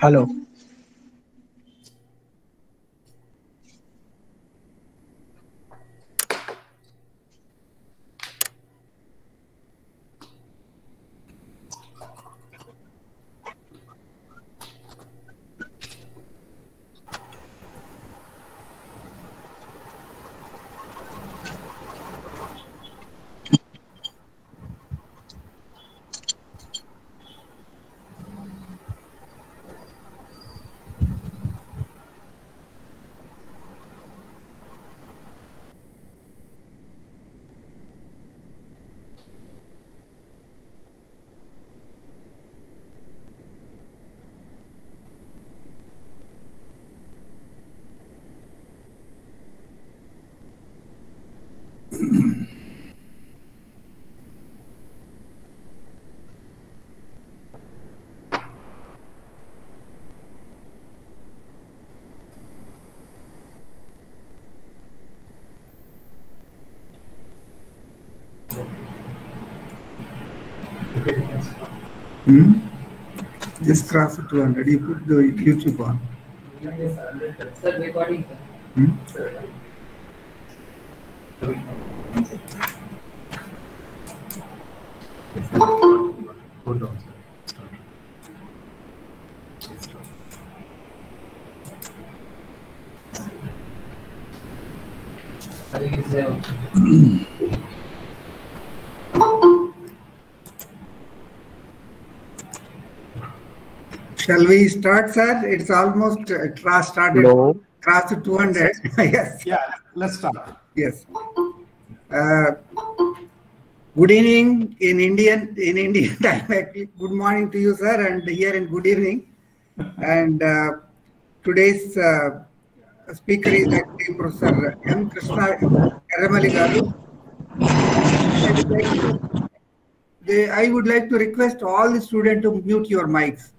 Hello. Just cross it 200. You put the YouTube on. Sir, recording. Hold on. Shall we start, sir? It's almost started. Hello. Cross 200. Yes. Yeah, let's start. Yes. Good evening in Indian time. Actually, good morning to you, sir, and here in good evening. And today's speaker is actually Professor M. Krishna Erramilli garu. I would like to request all the students to mute your mics,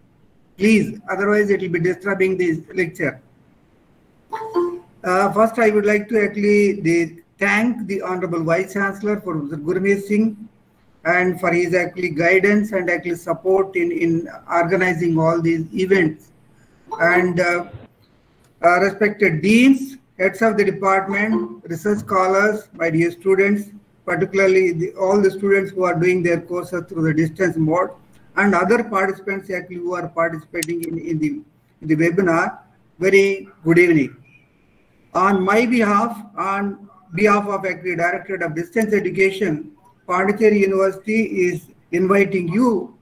please. Otherwise, it will be disturbing this lecture. First, I would like to actually thank the Honorable Vice Chancellor for Gurmeet Singh and for his actually guidance and actually support in organizing all these events. And respected deans, heads of the department, research scholars, my dear students, particularly all the students who are doing their courses through the distance mode, and other participants actually who are participating in the webinar, very good evening. On my behalf, on behalf of actually Directorate of Distance Education, Pondicherry University is inviting you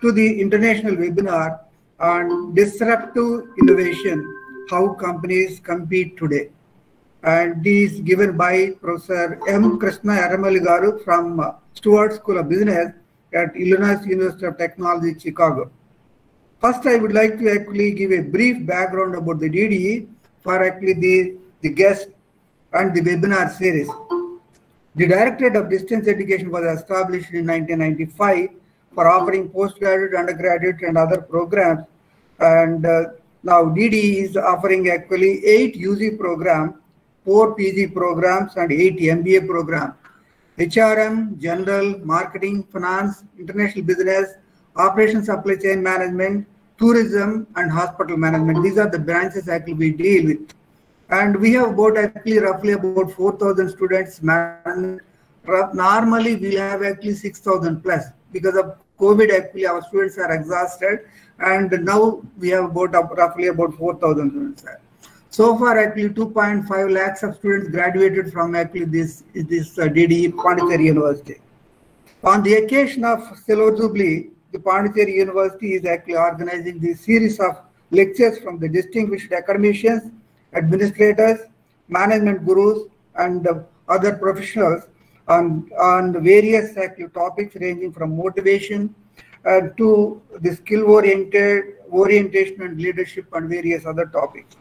to the international webinar on Disruptive Innovation, how companies compete today. And this is given by Professor M. Krishna Erramilli garu from Stuart School of Business at Illinois University of Technology, Chicago. First, I would like to actually give a brief background about the DDE for actually the guest and the webinar series. The Directorate of Distance Education was established in 1995 for offering postgraduate, undergraduate, and other programs. And now DDE is offering actually 8 UG programs, 4 PG programs, and 8 MBA programs. HRM, General, Marketing, Finance, International Business, Operations Supply Chain Management, Tourism, and Hospital Management. These are the branches actually we deal with. And we have about actually roughly about 4,000 students. Normally we have actually 6,000 plus. Because of COVID, actually our students are exhausted, and now we have about roughly about 4,000 students. So far, actually 2.5 lakhs of students graduated from actually this DDE Pondicherry University. On the occasion of Silver Jubilee, the Pondicherry University is actually organizing this series of lectures from the distinguished academicians, administrators, management gurus, and other professionals on various actually topics ranging from motivation to the orientation and leadership and various other topics.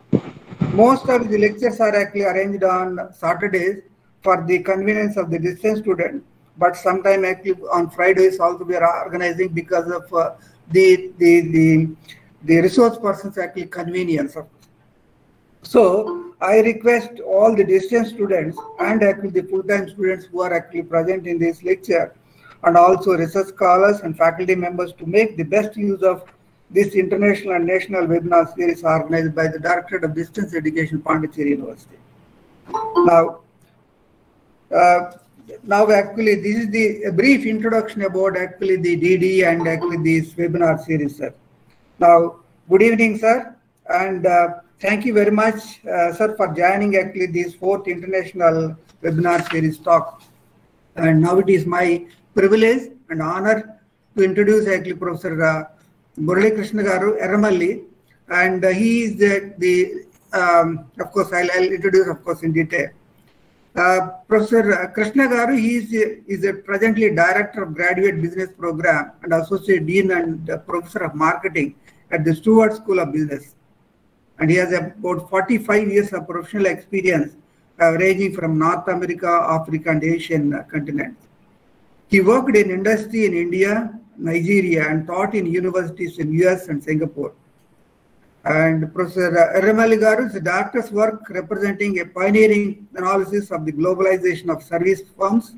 Most of the lectures are actually arranged on Saturdays for the convenience of the distance student, but sometime actually on Fridays also we are organizing because of the resource persons actually convenience. So I request all the distance students and actually the full-time students who are actually present in this lecture, and also research scholars and faculty members, to make the best use of this international and national webinar series organized by the Directorate of Distance Education, Pondicherry University. Now actually this is a brief introduction about actually the DDE and actually this webinar series, sir. Now, good evening, sir, and thank you very much, sir, for joining actually this 4th international webinar series talk. And now it is my privilege and honor to introduce actually Professor Krishna Erramilli, and he is of course I'll introduce of course in detail. Professor Krishna Garu, he is presently Director of Graduate Business Program and Associate Dean and Professor of Marketing at the Stuart School of Business. And he has about 45 years of professional experience ranging from North America, Africa, and Asian continents. He worked in industry in India, Nigeria, and taught in universities in US and Singapore. And Professor Erramilli Garu's doctor's work representing a pioneering analysis of the globalization of service firms,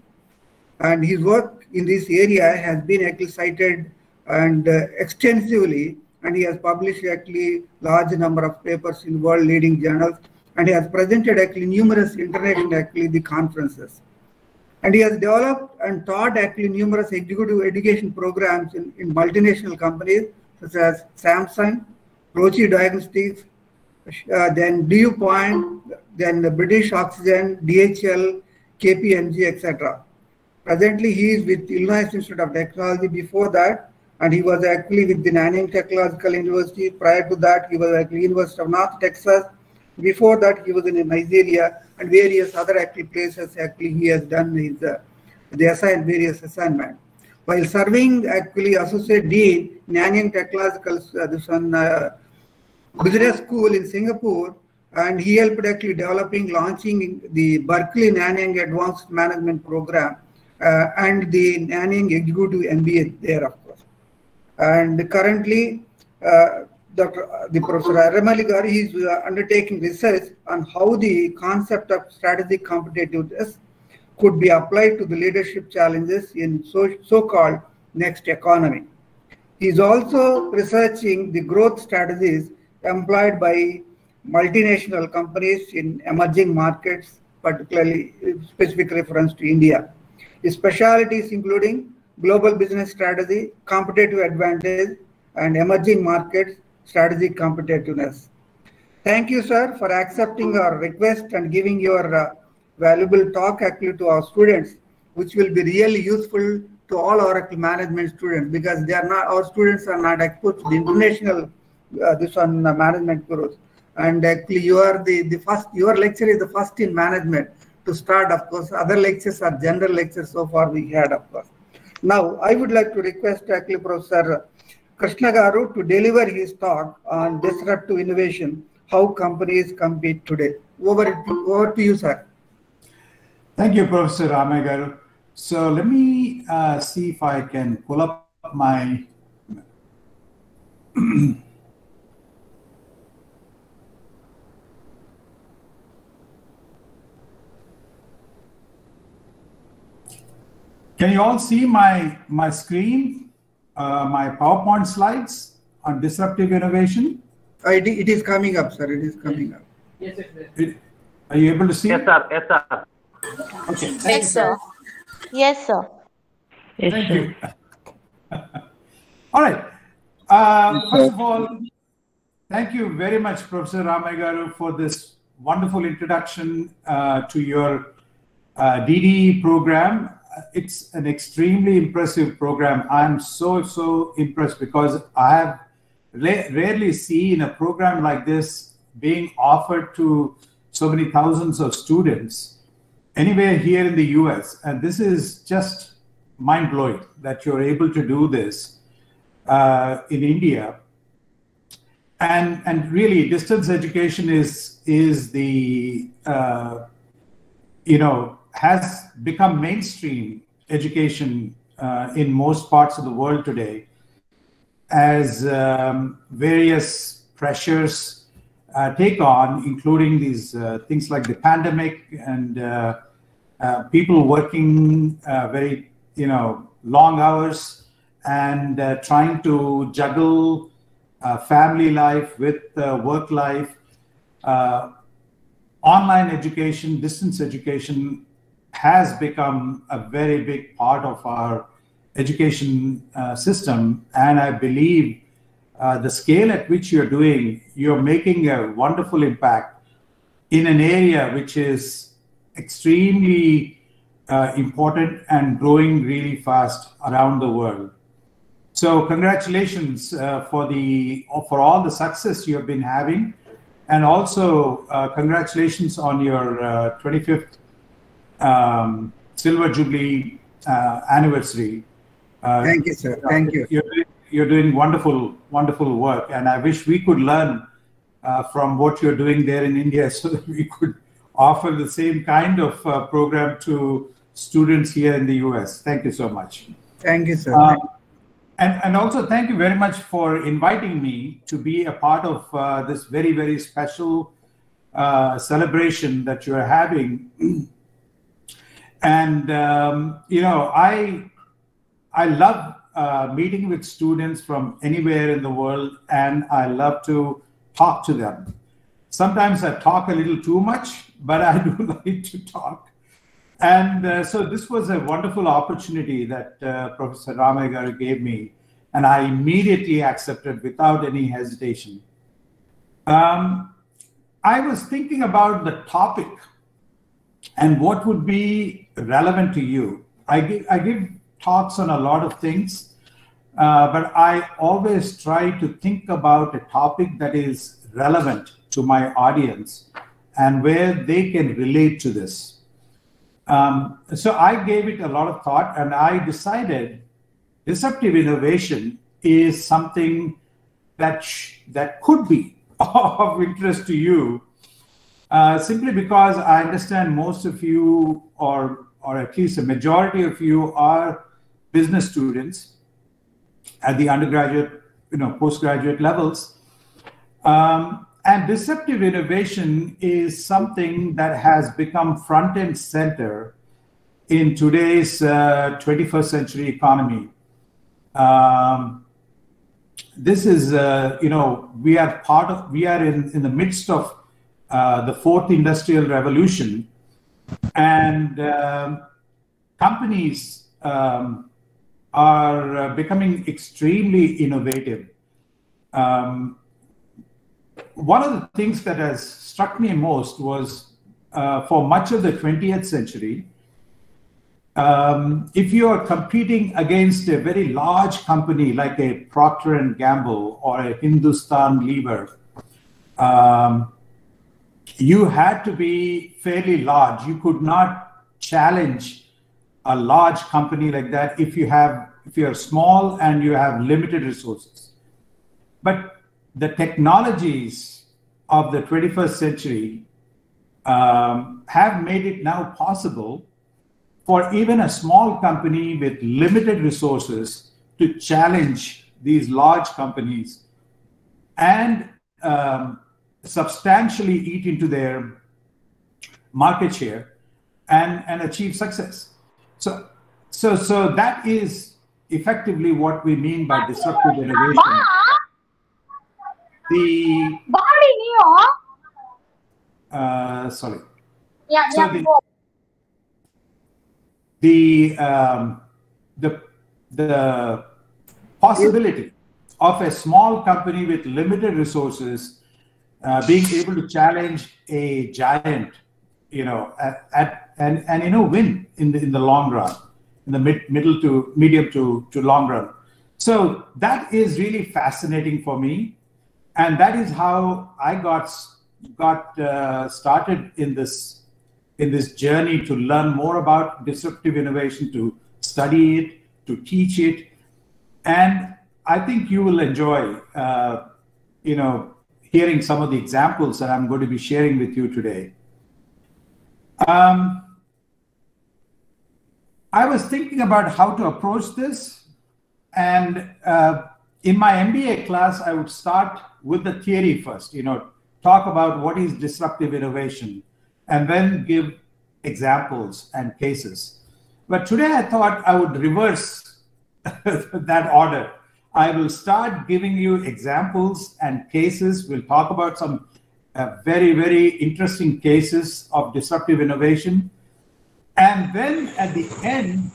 and his work in this area has been actually cited and extensively, and he has published actually large number of papers in world leading journals, and he has presented actually numerous international actually the conferences. And he has developed and taught actually numerous executive education programs in multinational companies such as Samsung, Roche Diagnostics, then DuPont, then the British Oxygen, DHL, KPMG, etc. Presently, he is with Illinois Institute of Technology. Before that, and he was actually with the Nanyang Technological University. Prior to that, he was at the University of North Texas. Before that, he was in Nigeria and various other actually places. Actually, he has done his various assignments. While serving actually Associate Dean, Nanyang Technological Business School in Singapore, and he helped actually launching the Berkeley Nanyang Advanced Management Program and the Nanyang Executive MBA there, of course. And currently, the Professor Erramilli Garu is undertaking research on how the concept of strategic competitiveness could be applied to the leadership challenges in so-called next economy. He is also researching the growth strategies employed by multinational companies in emerging markets, particularly specific reference to India. His specialties including global business strategy, competitive advantage, and emerging markets strategic competitiveness. Thank you, sir, for accepting our request and giving your valuable talk actually to our students, which will be really useful to all our management students, because they are not, our students are not exposed to the international management gurus. And actually you are the first, your lecture is the first in management to start, of course. Other lectures are general lectures so far we had, of course. Now, I would like to request actually Professor Krishna Garu to deliver his talk on disruptive innovation, how companies compete today. Over to you, sir. Thank you, Professor Erramilli Garu. So let me see if I can pull up my Can you all see my screen, my PowerPoint slides on disruptive innovation? It is coming up, sir. It is coming up. Yes, yes. Are you able to see? Yes, sir. Yes, sir. Okay. Yes, sir. Yes, sir. Thank you. All right. First of all, thank you very much, Professor Erramilli Garu, for this wonderful introduction to your DDE program. It's an extremely impressive program. I'm so impressed because I have rarely seen a program like this being offered to so many thousands of students. anywhere here in the US, and this is just mind-blowing that you're able to do this in India. And really, distance education is the has become mainstream education in most parts of the world today, as various pressures take on, including these things like the pandemic and people working very long hours and trying to juggle family life with work life. Online education, distance education has become a very big part of our education system. And I believe the scale at which you're making a wonderful impact in an area which is extremely important and growing really fast around the world. So congratulations for all the success you have been having, and also congratulations on your 25th Silver Jubilee anniversary. Thank you, sir. Thank you. You're doing wonderful work, and I wish we could learn from what you're doing there in India, so that we could offer the same kind of program to students here in the US. Thank you so much. Thank you, sir. And also thank you very much for inviting me to be a part of this very, very special celebration that you're having. And, I love meeting with students from anywhere in the world, and I love to talk to them. Sometimes I talk a little too much, but I do like to talk. And so this was a wonderful opportunity that Professor Erramilli gave me, and I immediately accepted without any hesitation. I was thinking about the topic and what would be relevant to you. I give talks on a lot of things, but I always try to think about a topic that is relevant to my audience and where they can relate to this. So I gave it a lot of thought, and I decided disruptive innovation is something that could be of interest to you, simply because I understand most of you, or at least a majority of you, are business students at the undergraduate, postgraduate levels. And disruptive innovation is something that has become front and center in today's 21st century economy. This is, we are in the midst of the fourth industrial revolution, and companies are becoming extremely innovative. One of the things that has struck me most was for much of the 20th century, if you are competing against a very large company like a Procter and Gamble or a Hindustan Lever, you had to be fairly large. You could not challenge a large company like that if you're small and you have limited resources. But the technologies of the 21st century have made it now possible for even a small company with limited resources to challenge these large companies and substantially eat into their market share and achieve success. So that is effectively what we mean by disruptive innovation. Sorry. Yeah, so the possibility of a small company with limited resources being able to challenge a giant, and win in the long run, in the medium to long run. So that is really fascinating for me, and that is how I got started in this in this journey to learn more about disruptive innovation, to study it, to teach it. And I think you will enjoy, hearing some of the examples that I'm going to be sharing with you today. I was thinking about how to approach this, and in my MBA class, I would start with the theory first, talk about what is disruptive innovation, and then give examples and cases. But today I thought I would reverse that order. I will start giving you examples and cases. We'll talk about some very, very interesting cases of disruptive innovation. And then at the end,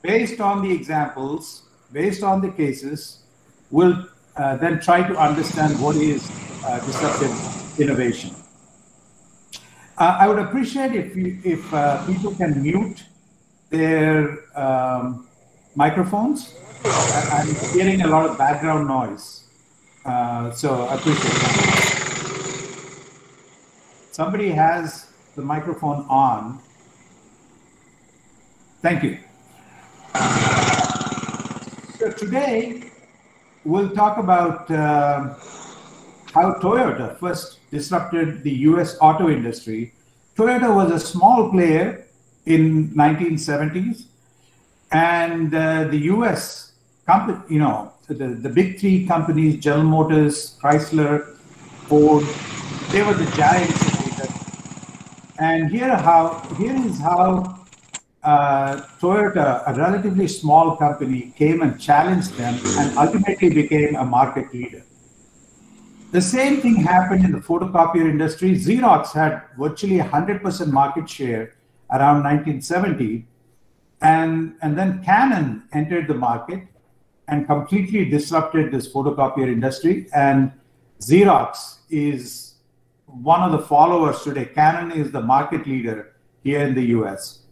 based on the examples, based on the cases, we'll then try to understand what is disruptive innovation. I would appreciate if people can mute their microphones. I'm hearing a lot of background noise, so I appreciate it. Somebody has the microphone on. Thank you. So today, we'll talk about how Toyota first disrupted the US auto industry. Toyota was a small player in 1970s, and the US company, the big three companies, General Motors, Chrysler, Ford, they were the giants. And here is how Toyota, a relatively small company, came and challenged them and ultimately became a market leader. The same thing happened in the photocopier industry. Xerox had virtually 100% market share around 1970. And then Canon entered the market and completely disrupted this photocopier industry. And Xerox is one of the followers today. Canon is the market leader here in the US.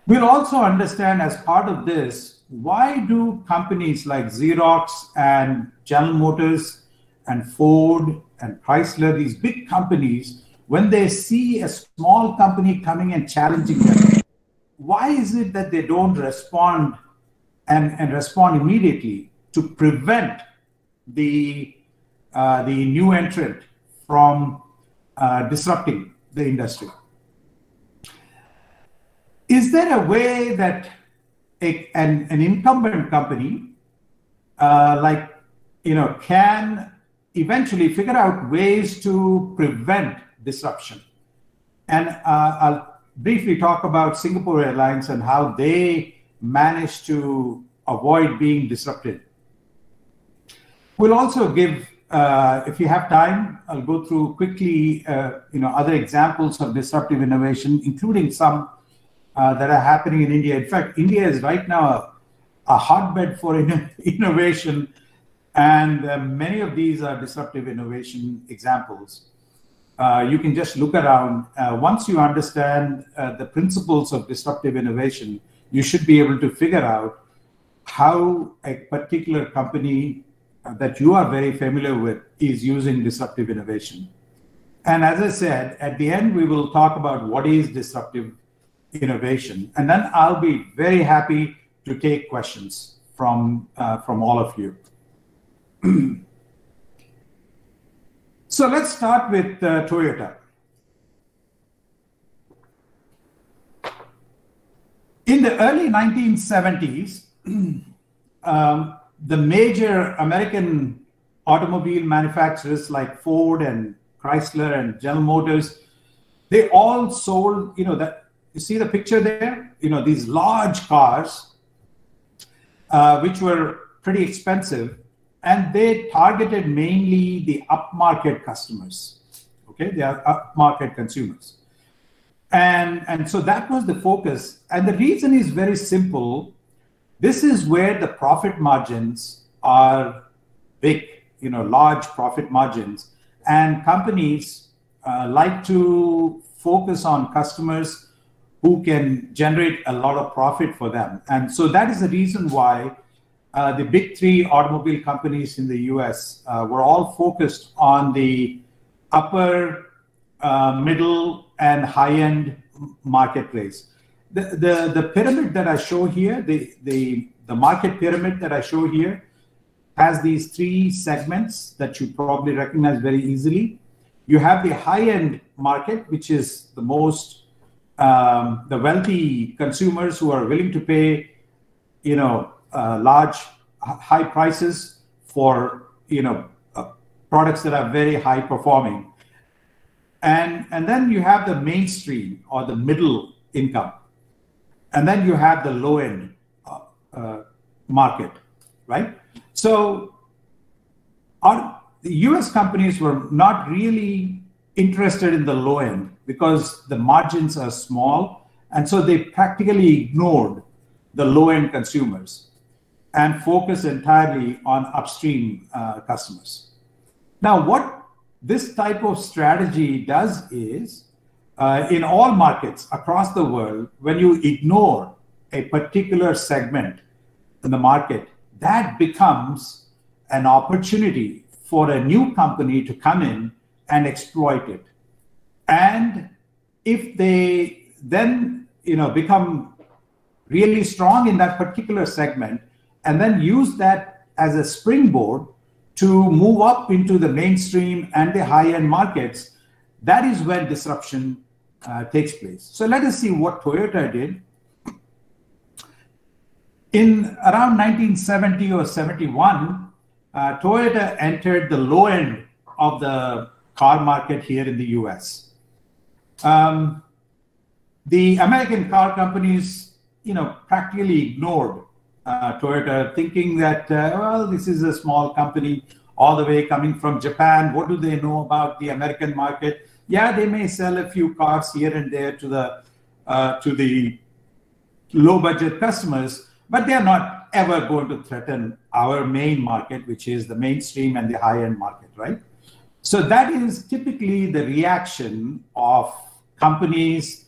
We'll also understand as part of this, why do companies like Xerox and General Motors and Ford and Chrysler, these big companies, when they see a small company coming and challenging them, why is it that they don't respond and respond immediately to prevent the new entrant from disrupting the industry? Is there a way that an incumbent company can eventually figure out ways to prevent disruption? And I'll briefly talk about Singapore Airlines and how they managed to avoid being disrupted. We'll also give, if you have time, I'll go through quickly, other examples of disruptive innovation, including some that are happening in India. In fact, India is right now a hotbed for innovation, and many of these are disruptive innovation examples. You can just look around. Once you understand the principles of disruptive innovation, you should be able to figure out how a particular company that you are very familiar with is using disruptive innovation. And as I said, at the end, we will talk about what is disruptive innovation. And then I'll be very happy to take questions from all of you. So let's start with Toyota. In the early 1970s, the major American automobile manufacturers like Ford and Chrysler and General Motors, they all sold, you see the picture there? These large cars, which were pretty expensive, and they targeted mainly the upmarket customers. Okay, they are upmarket consumers. And so that was the focus. And the reason is very simple. This is where the profit margins are big, large profit margins. And companies like to focus on customers who can generate a lot of profit for them. And so that is the reason why the big three automobile companies in the US were all focused on the upper middle, and high-end marketplace. The pyramid that I show here, the market pyramid that I show here, has these three segments that you probably recognize very easily. You have the high-end market, which is the most the wealthy consumers who are willing to pay, large, high prices for products that are very high performing. And then you have the mainstream or the middle income. And then you have the low end market, right? So the US companies were not really interested in the low end because the margins are small. And so they practically ignored the low end consumers and focused entirely on upstream customers. Now, what this type of strategy does is, in all markets across the world, when you ignore a particular segment in the market, that becomes an opportunity for a new company to come in and exploit it. And if they then become really strong in that particular segment and then use that as a springboard to move up into the mainstream and the high-end markets, that is when disruption takes place. So let us see what Toyota did. In around 1970 or 71, Toyota entered the low end of the car market here in the US. The American car companies, practically ignored Toyota, thinking that, this is a small company all the way coming from Japan. What do they know about the American market? Yeah, they may sell a few cars here and there to the low-budget customers, but they are not ever going to threaten our main market, which is the mainstream and the high-end market, right? So that is typically the reaction of companies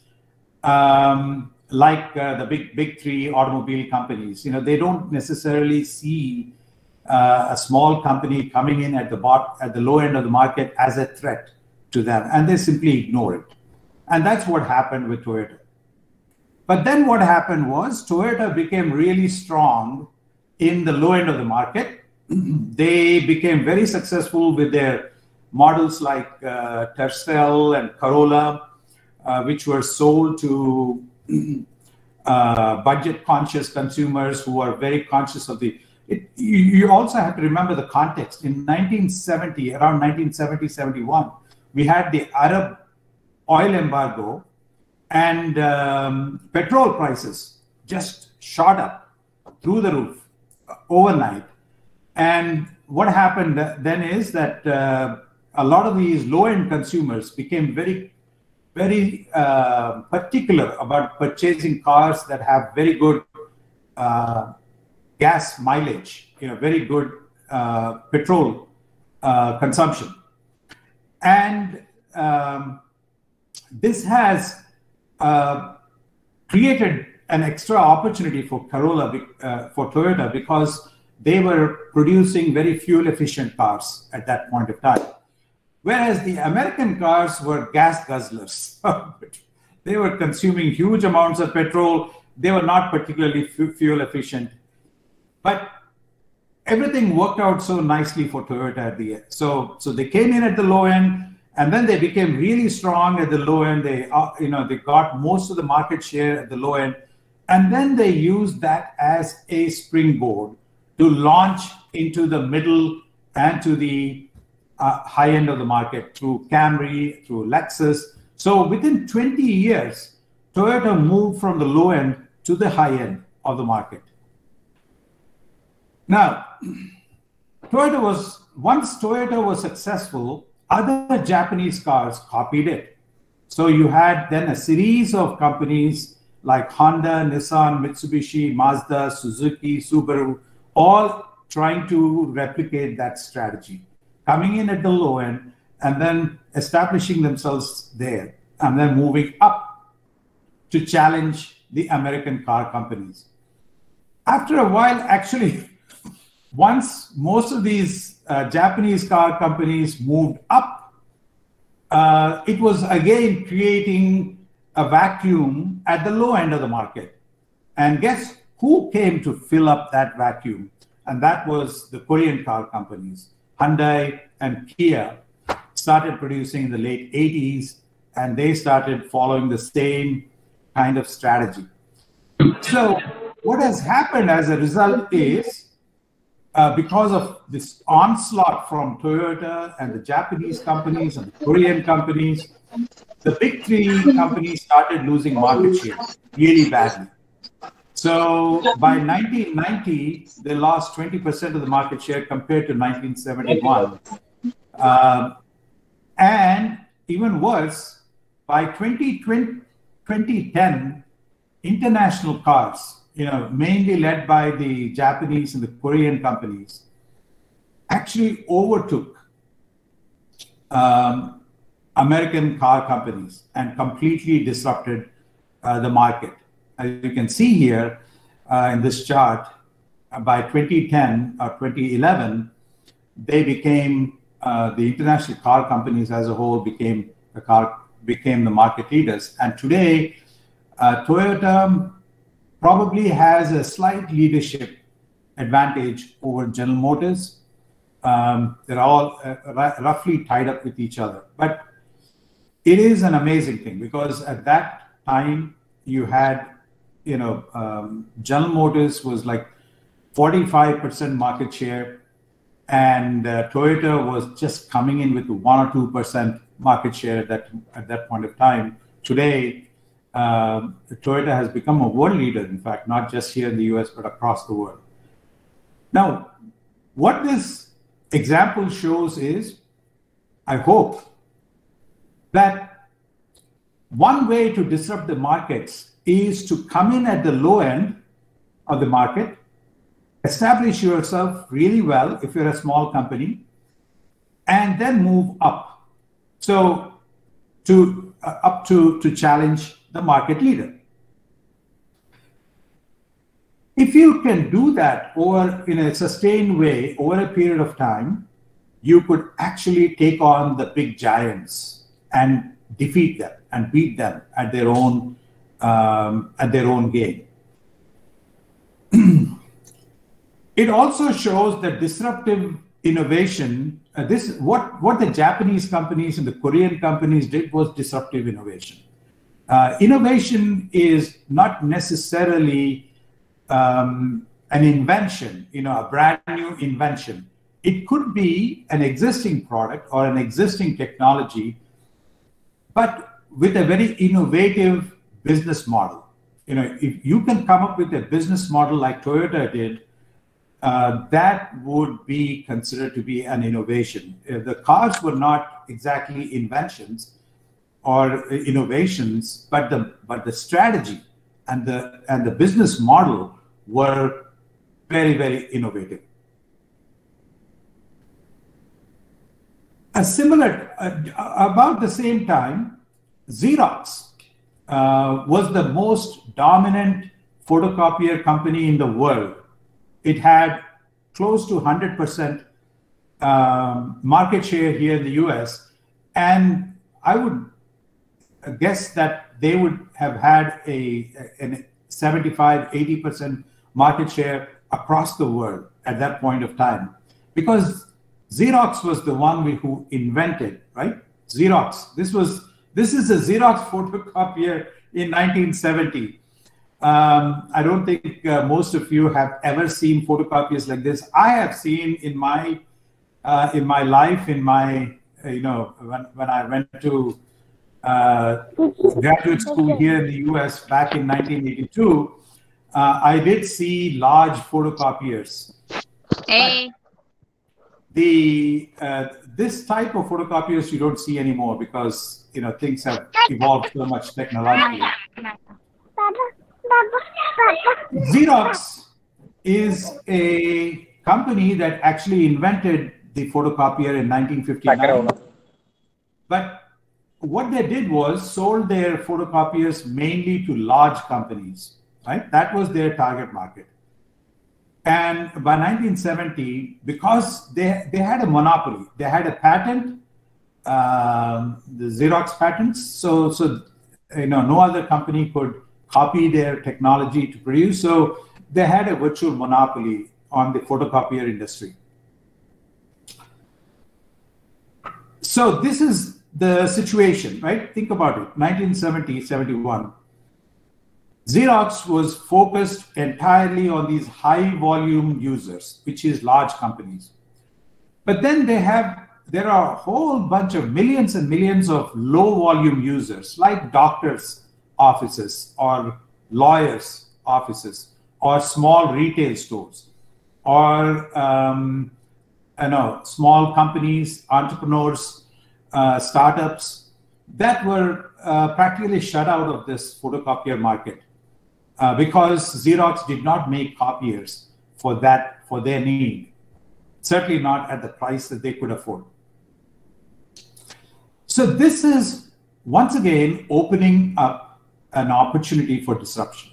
like the big three automobile companies. They don't necessarily see a small company coming in at the low end of the market as a threat to them, and they simply ignore it. And that's what happened with Toyota. But then what happened was Toyota became really strong in the low end of the market. They became very successful with their models like Tercel and Corolla, which were sold to budget-conscious consumers who are very conscious of you also have to remember the context. In 1970, around 1970-71, we had the Arab oil embargo, and petrol prices just shot up through the roof overnight. And what happened then is that a lot of these low-end consumers became very, very particular about purchasing cars that have very good gas mileage, very good petrol consumption. And this has created an extra opportunity for Toyota, because they were producing very fuel-efficient cars at that point of time. Whereas the American cars were gas guzzlers. They were consuming huge amounts of petrol. They were not particularly fuel efficient. But everything worked out so nicely for Toyota at the end. So they came in at the low end, and then they became really strong at the low end. They got most of the market share at the low end, and then they used that as a springboard to launch into the middle and to the high end of the market through Camry, through Lexus. So within 20 years, Toyota moved from the low end to the high end of the market. Now, once Toyota was successful, other Japanese cars copied it. So you had then a series of companies like Honda, Nissan, Mitsubishi, Mazda, Suzuki, Subaru, all trying to replicate that strategy, coming in at the low end and then establishing themselves there and then moving up to challenge the American car companies. After a while, actually, once most of these Japanese car companies moved up it was again creating a vacuum at the low end of the market. And guess who came to fill up that vacuum? And that was the Korean car companies. Hyundai and Kia started producing in the late 80s, and they started following the same kind of strategy. So what has happened as a result is, because of this onslaught from Toyota and the Japanese companies and the Korean companies, the big three companies started losing market share really badly. So by 1990, they lost 20% of the market share compared to 1971. And even worse, by 2010, international cars, mainly led by the Japanese and the Korean companies, actually overtook American car companies and completely disrupted the market. As you can see here in this chart, by 2010 or 2011, they became, the international car companies as a whole became the market leaders. And today, Toyota probably has a slight leadership advantage over General Motors. They're all roughly tied up with each other. But it is an amazing thing because at that time you had, General Motors was like 45% market share, and Toyota was just coming in with 1 or 2% market share at that point of time. Today, Toyota has become a world leader, in fact, not just here in the US, but across the world. Now, what this example shows is, I hope, that one way to disrupt the markets is to come in at the low end of the market, establish yourself really well if you're a small company, and then move up. So to challenge the market leader. If you can do that in a sustained way over a period of time, you could actually take on the big giants and defeat them and beat them at their own game. It also shows that disruptive innovation. What the Japanese companies and the Korean companies did was disruptive innovation. Innovation is not necessarily an invention, a brand new invention. It could be an existing product or an existing technology, but with a very innovative business model. If you can come up with a business model like Toyota did, that would be considered to be an innovation. The cars were not exactly inventions or innovations, but the strategy and the business model were very, very innovative. About the same time, Xerox was the most dominant photocopier company in the world. It had close to 100% market share here in the US, and I would guess that they would have had a 75-80% market share across the world at that point of time, because Xerox was the one who invented, right? Xerox. This is a Xerox photocopier in 1970. I don't think most of you have ever seen photocopiers like this. I have seen in my life, when I went to graduate school here in the US back in 1982, I did see large photocopiers. Hey. This type of photocopiers you don't see anymore because things have evolved so much technologically. Xerox is a company that actually invented the photocopier in 1959. But what they did was sold their photocopiers mainly to large companies, right? That was their target market. And by 1970, because they had a monopoly, they had a patent the Xerox patents. So no other company could copy their technology to produce. So they had a virtual monopoly on the photocopier industry. So this is the situation, right? Think about it. 1970, 71. Xerox was focused entirely on these high volume users, which is large companies. But then there are a whole bunch of millions and millions of low volume users, like doctors' offices or lawyers' offices or small retail stores or small companies, entrepreneurs, startups that were practically shut out of this photocopier market because Xerox did not make copiers for their need, certainly not at the price that they could afford. So this is once again opening up an opportunity for disruption,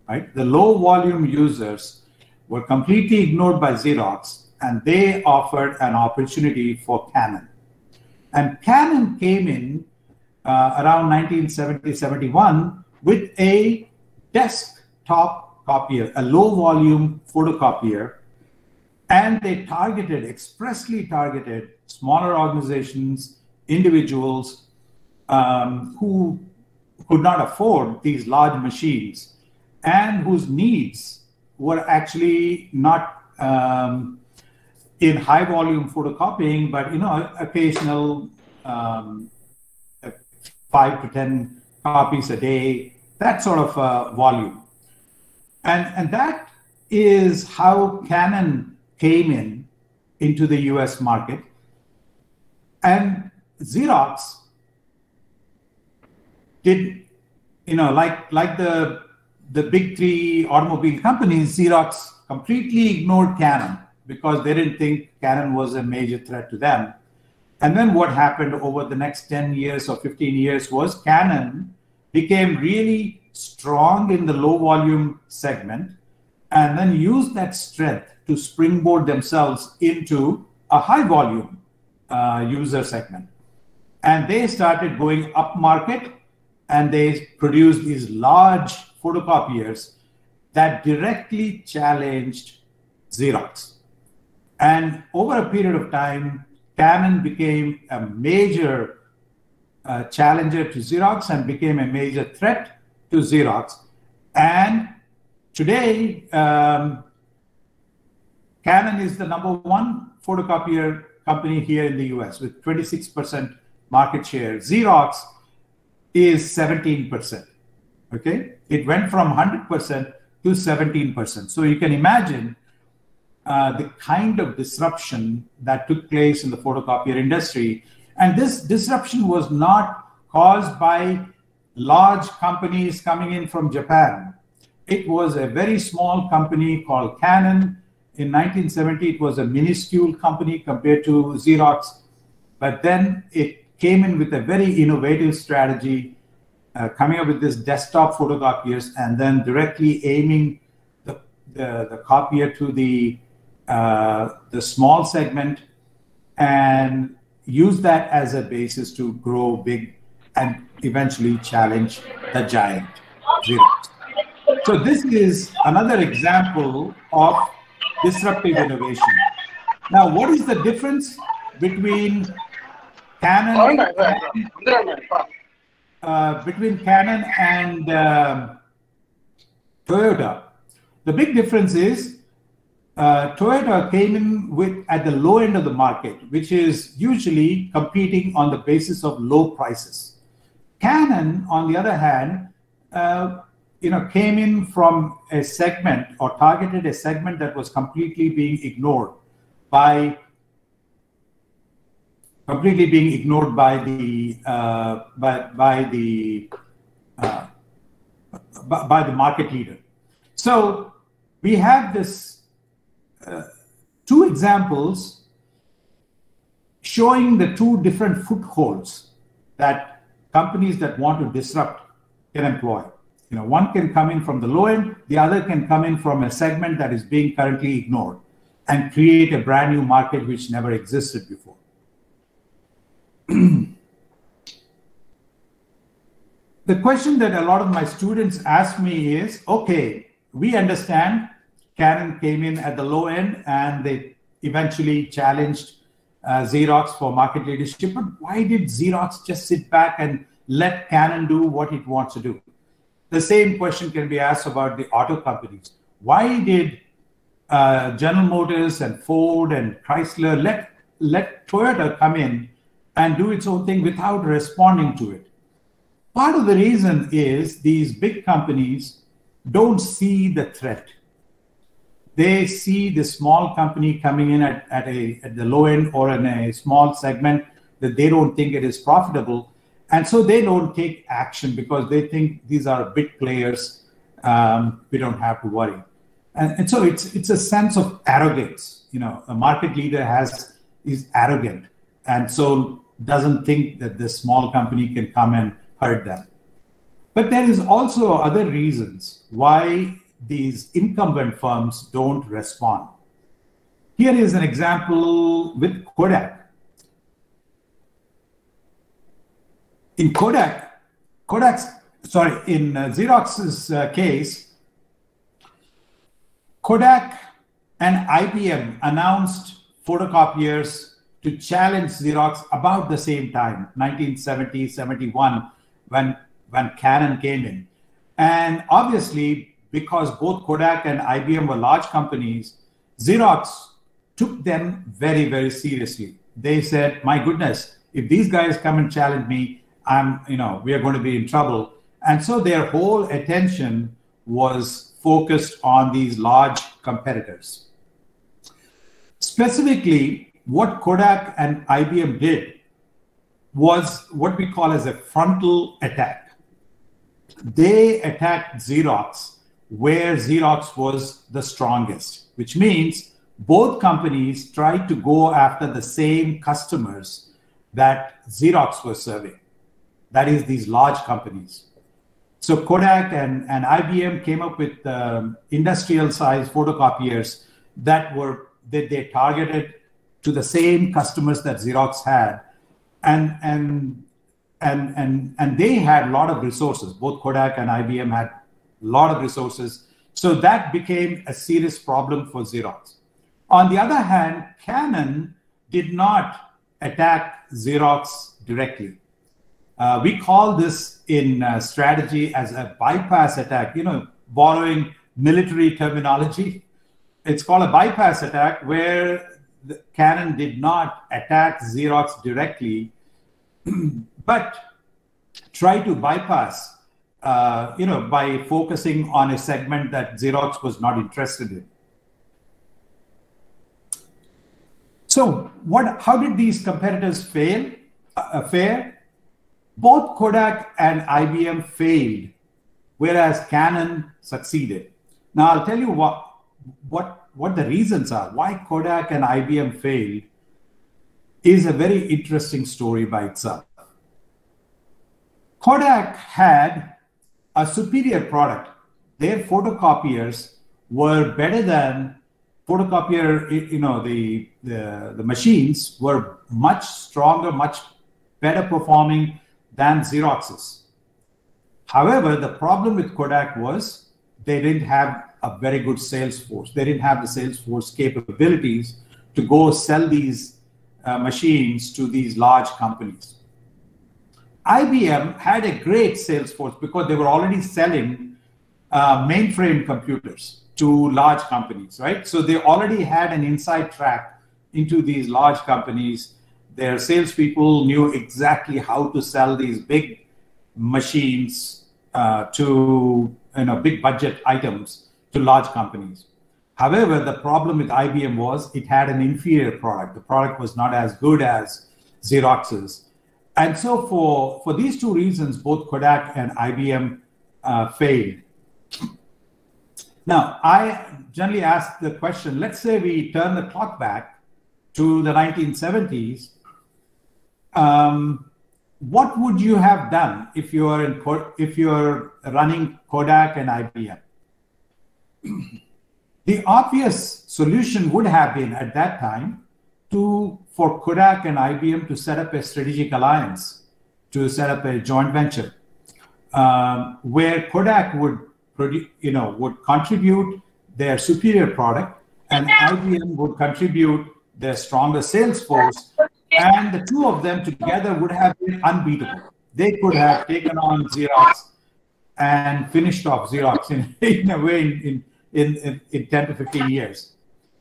right? The low volume users were completely ignored by Xerox, and they offered an opportunity for Canon. And Canon came in around 1970-71 with a desktop copier, a low volume photocopier, and they expressly targeted smaller organizations, individuals who could not afford these large machines and whose needs were actually not in high volume photocopying, but occasional 5 to 10 copies a day, that sort of volume. And that is how Canon came into the US market. And Xerox did, like the big three automobile companies, Xerox completely ignored Canon because they didn't think Canon was a major threat to them. And then what happened over the next 10 years or 15 years was Canon became really strong in the low volume segment and then used that strength to springboard themselves into a high volume user segment. And they started going up market, and they produced these large photocopiers that directly challenged Xerox. And over a period of time, Canon became a major challenger to Xerox and became a major threat to Xerox. And today, Canon is the #1 photocopier company here in the US with 26% market share. Xerox is 17%. Okay, it went from 100% to 17%. So you can imagine the kind of disruption that took place in the photocopier industry. And this disruption was not caused by large companies coming in from Japan. It was a very small company called Canon. In 1970, it was a minuscule company compared to Xerox. But then it came in with a very innovative strategy, coming up with this desktop photocopiers and then directly aiming the copier to the small segment and use that as a basis to grow big and eventually challenge the giant Xerox. So this is another example of disruptive innovation. Now, what is the difference between Canon and Toyota? The big difference is Toyota came in at the low end of the market, which is usually competing on the basis of low prices. Canon, on the other hand, came in from a segment or targeted a segment that was completely being ignored by the market leader. So we have this two examples showing the two different footholds that companies that want to disrupt can employ. One can come in from the low end, the other can come in from a segment that is being currently ignored and create a brand new market which never existed before. The question that a lot of my students ask me is, okay, we understand Canon came in at the low end and they eventually challenged Xerox for market leadership, but why did Xerox just sit back and let Canon do what it wants to do? The same question can be asked about the auto companies. Why did General Motors and Ford and Chrysler let Toyota come in and do its own thing without responding to it? Part of the reason is these big companies don't see the threat. They see the small company coming in at the low end or in a small segment that they don't think it is profitable. And so they don't take action because they think these are big players. We don't have to worry. And so it's a sense of arrogance. You know, a market leader is arrogant and so doesn't think that the small company can come and hurt them. But there is also other reasons why these incumbent firms don't respond. Here is an example with Kodak. In Xerox's case, Kodak and IBM announced photocopiers to challenge Xerox about the same time, 1970, 71, when Canon came in. And obviously, because both Kodak and IBM were large companies, Xerox took them very, very seriously. They said, my goodness, if these guys come and challenge me, we are going to be in trouble. And so their whole attention was focused on these large competitors. Specifically, what Kodak and IBM did was what we call as a frontal attack. They attacked Xerox where Xerox was the strongest, which means both companies tried to go after the same customers that Xerox was serving. That is, these large companies. So Kodak and IBM came up with industrial-sized photocopiers that they targeted to the same customers that Xerox had, and they had a lot of resources. Both Kodak and IBM had a lot of resources, so that became a serious problem for Xerox. On the other hand, Canon did not attack Xerox directly. We call this in strategy as a bypass attack, borrowing military terminology. It's called a bypass attack where Canon did not attack Xerox directly, but try to bypass, by focusing on a segment that Xerox was not interested in. So how did these competitors fare? Both Kodak and IBM failed, whereas Canon succeeded. Now, I'll tell you what the reasons are. Why Kodak and IBM failed is a very interesting story by itself. Kodak had a superior product. Their photocopiers were better than photocopier, the machines were much stronger, much better performing than Xerox's. However, the problem with Kodak was they didn't have a very good sales force. They didn't have the sales force capabilities to go sell these machines to these large companies. IBM had a great sales force because they were already selling mainframe computers to large companies, right? So they already had an inside track into these large companies. Their salespeople knew exactly how to sell these big machines to big budget items to large companies. However, the problem with IBM was it had an inferior product. The product was not as good as Xerox's. And so for these two reasons, both Kodak and IBM failed. Now, I generally ask the question, let's say we turn the clock back to the 1970s. What would you have done if you're running Kodak and IBM? The obvious solution would have been at that time for Kodak and IBM to set up a strategic alliance, to set up a joint venture, where Kodak would contribute their superior product, and IBM would contribute their stronger sales force, and the two of them together would have been unbeatable. They could have taken on Xerox and finished off Xerox in a way in 10 to 15 years.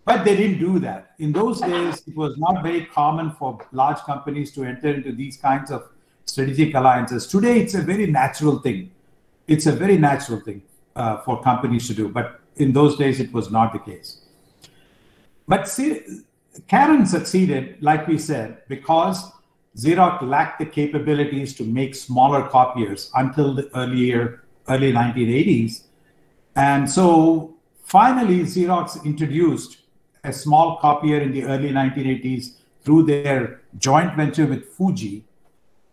But they didn't do that. In those days, it was not very common for large companies to enter into these kinds of strategic alliances. Today, it's a very natural thing. It's a very natural thing for companies to do. But in those days, it was not the case. But see, Canon succeeded, like we said, because Xerox lacked the capabilities to make smaller copiers until the early 1980s. And so finally, Xerox introduced a small copier in the early 1980s through their joint venture with Fuji,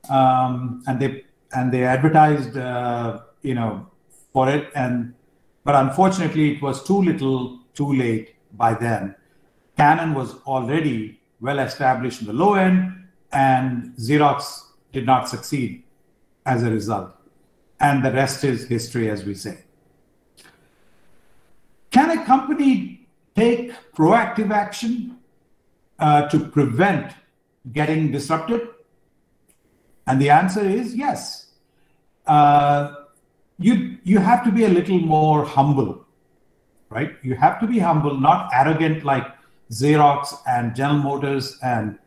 and they advertised, for it. But unfortunately, it was too little, too late by then. Canon was already well established in the low end, and Xerox did not succeed as a result. And the rest is history, as we say. Can a company take proactive action to prevent getting disrupted? And the answer is yes. You have to be a little more humble, right? You have to be humble, not arrogant like Xerox and General Motors and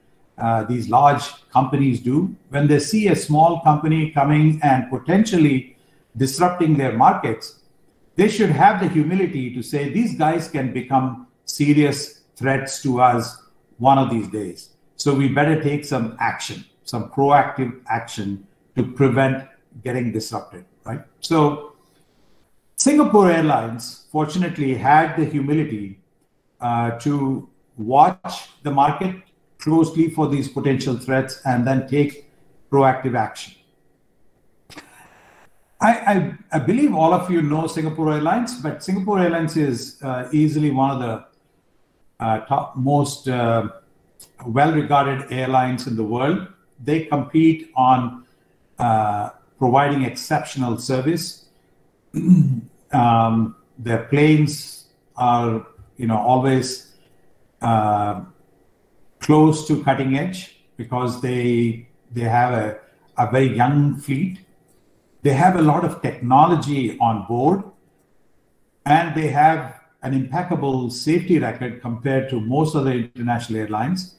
these large companies do. When they see a small company coming and potentially disrupting their markets, they should have the humility to say, these guys can become serious threats to us one of these days. So we better take some action, some proactive action to prevent getting disrupted, right? So Singapore Airlines, fortunately, had the humility to watch the market closely for these potential threats and then take proactive action. I believe all of you know Singapore Airlines, but Singapore Airlines is easily one of the top most well-regarded airlines in the world. They compete on providing exceptional service. Their planes are, always close to cutting edge because they have a very young fleet. They have a lot of technology on board, and they have an impeccable safety record compared to most other international airlines.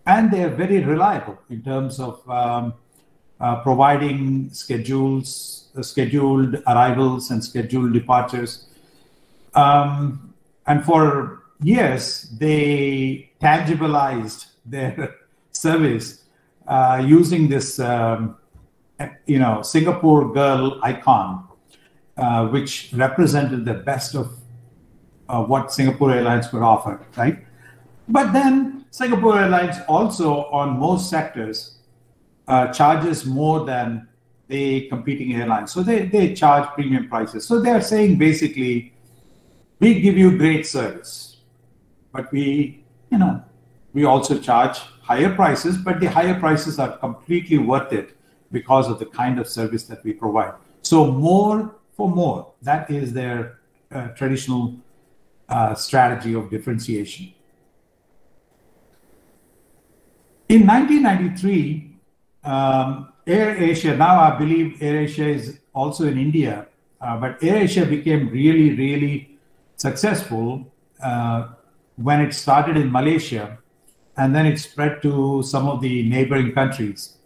And they are very reliable in terms of providing scheduled arrivals and scheduled departures. And for years, they tangibilized their service using this Singapore girl icon, which represented the best of what Singapore Airlines could offer, right? But then Singapore Airlines also, on most sectors, charges more than the competing airlines. So they charge premium prices. So they're saying basically, we give you great service, but we also charge higher prices, but the higher prices are completely worth it because of the kind of service that we provide. So more for more, that is their traditional strategy of differentiation. In 1993, AirAsia, now I believe AirAsia is also in India, but AirAsia became really, really successful when it started in Malaysia, and then it spread to some of the neighboring countries.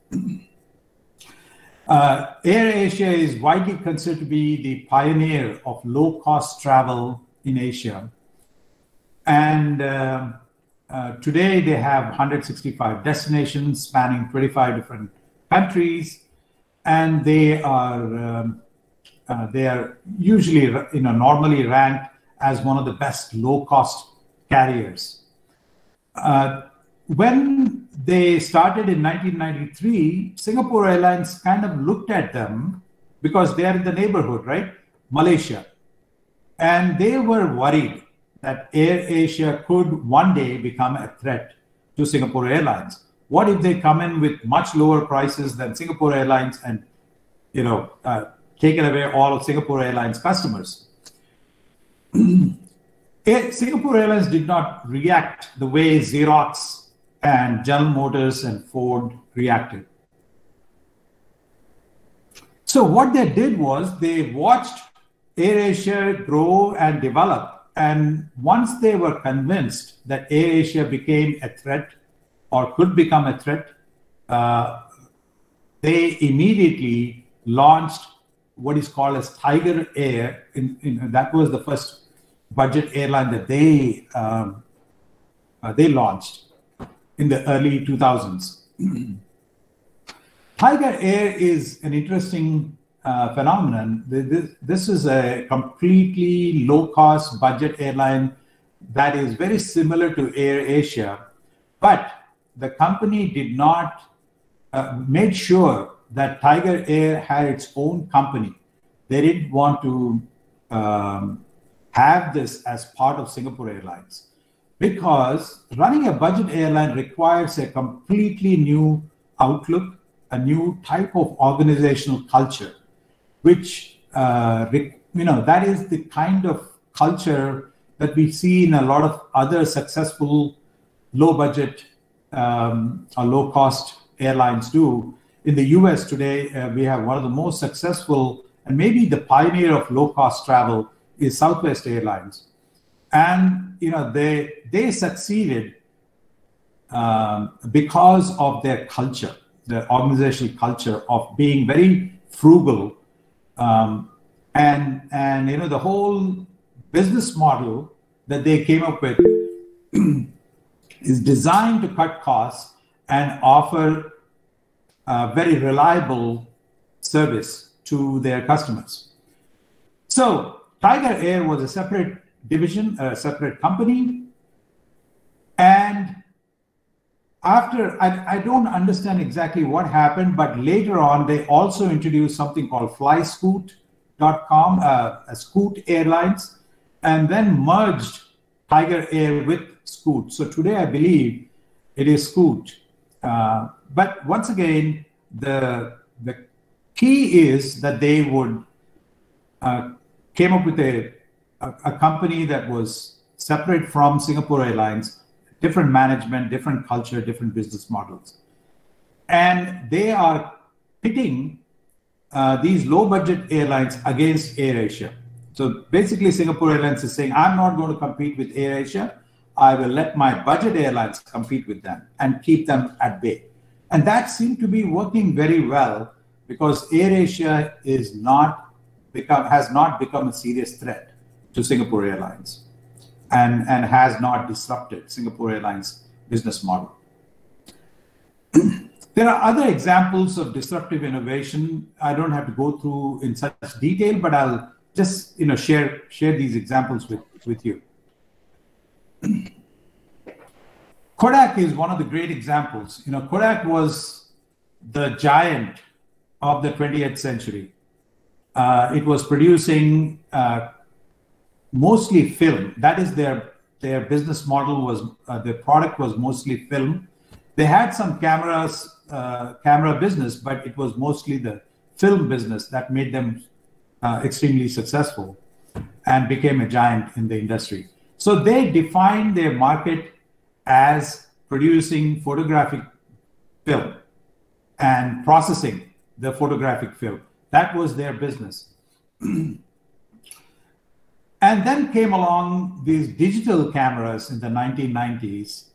AirAsia is widely considered to be the pioneer of low-cost travel in Asia. And today they have 165 destinations spanning 25 different countries, and they are usually, normally ranked as one of the best low-cost carriers. When they started in 1993, Singapore Airlines kind of looked at them because they are in the neighborhood, right? Malaysia. And they were worried that AirAsia could one day become a threat to Singapore Airlines? What if they come in with much lower prices than Singapore Airlines and, taken away all of Singapore Airlines customers? Singapore Airlines did not react the way Xerox and General Motors and Ford reacted. So what they did was they watched AirAsia grow and develop. And once they were convinced that AirAsia became a threat or could become a threat, they immediately launched what is called as Tiger Air. That was the first budget airline that they launched in the early 2000s. Tiger Air is an interesting phenomenon. This is a completely low-cost budget airline that is very similar to AirAsia, but the company did not made sure that Tiger Air had its own company. They didn't want to have this as part of Singapore Airlines, because running a budget airline requires a completely new outlook, a new type of organizational culture, which, that is the kind of culture that we see in a lot of other successful low-budget or low-cost airlines do. In the US today, we have one of the most successful and maybe the pioneer of low-cost travel is Southwest Airlines. And, they succeeded because of their culture, the organizational culture of being very frugal. The whole business model that they came up with is designed to cut costs and offer very reliable service to their customers. So Tiger Air was a separate division, a separate company. And after, I don't understand exactly what happened, but later on, they also introduced something called flyscoot.com, Scoot Airlines, and then merged Tiger Air with Scoot. So today, I believe it is Scoot. But once again, the key is that they would came up with a company that was separate from Singapore Airlines, different management, different culture, different business models. And they are pitting these low-budget airlines against AirAsia. So basically, Singapore Airlines is saying, I'm not going to compete with AirAsia. I will let my budget airlines compete with them and keep them at bay. And that seemed to be working very well, because AirAsia has not become a serious threat to Singapore Airlines and has not disrupted Singapore Airlines' business model. There are other examples of disruptive innovation. I don't have to go through in such detail, but I'll just share these examples with you. Kodak is one of the great examples. Kodak was the giant of the 20th century. It was producing mostly film. That is their business model was, their product was mostly film. They had some camera business, but it was mostly the film business that made them extremely successful and became a giant in the industry. So they defined their market as producing photographic film and processing the photographic film. That was their business. And then came along these digital cameras in the 1990s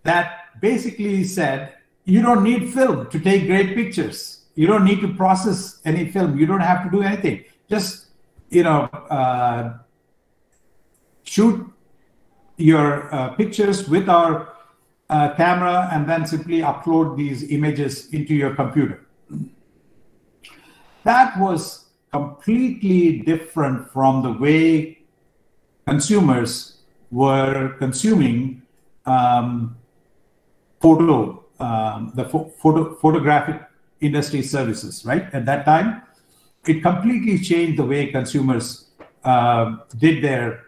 that basically said, you don't need film to take great pictures. You don't need to process any film. You don't have to do anything. Just, shoot your pictures with our camera and then simply upload these images into your computer. That was completely different from the way consumers were consuming photographic industry services, right? At that time, it completely changed the way consumers did their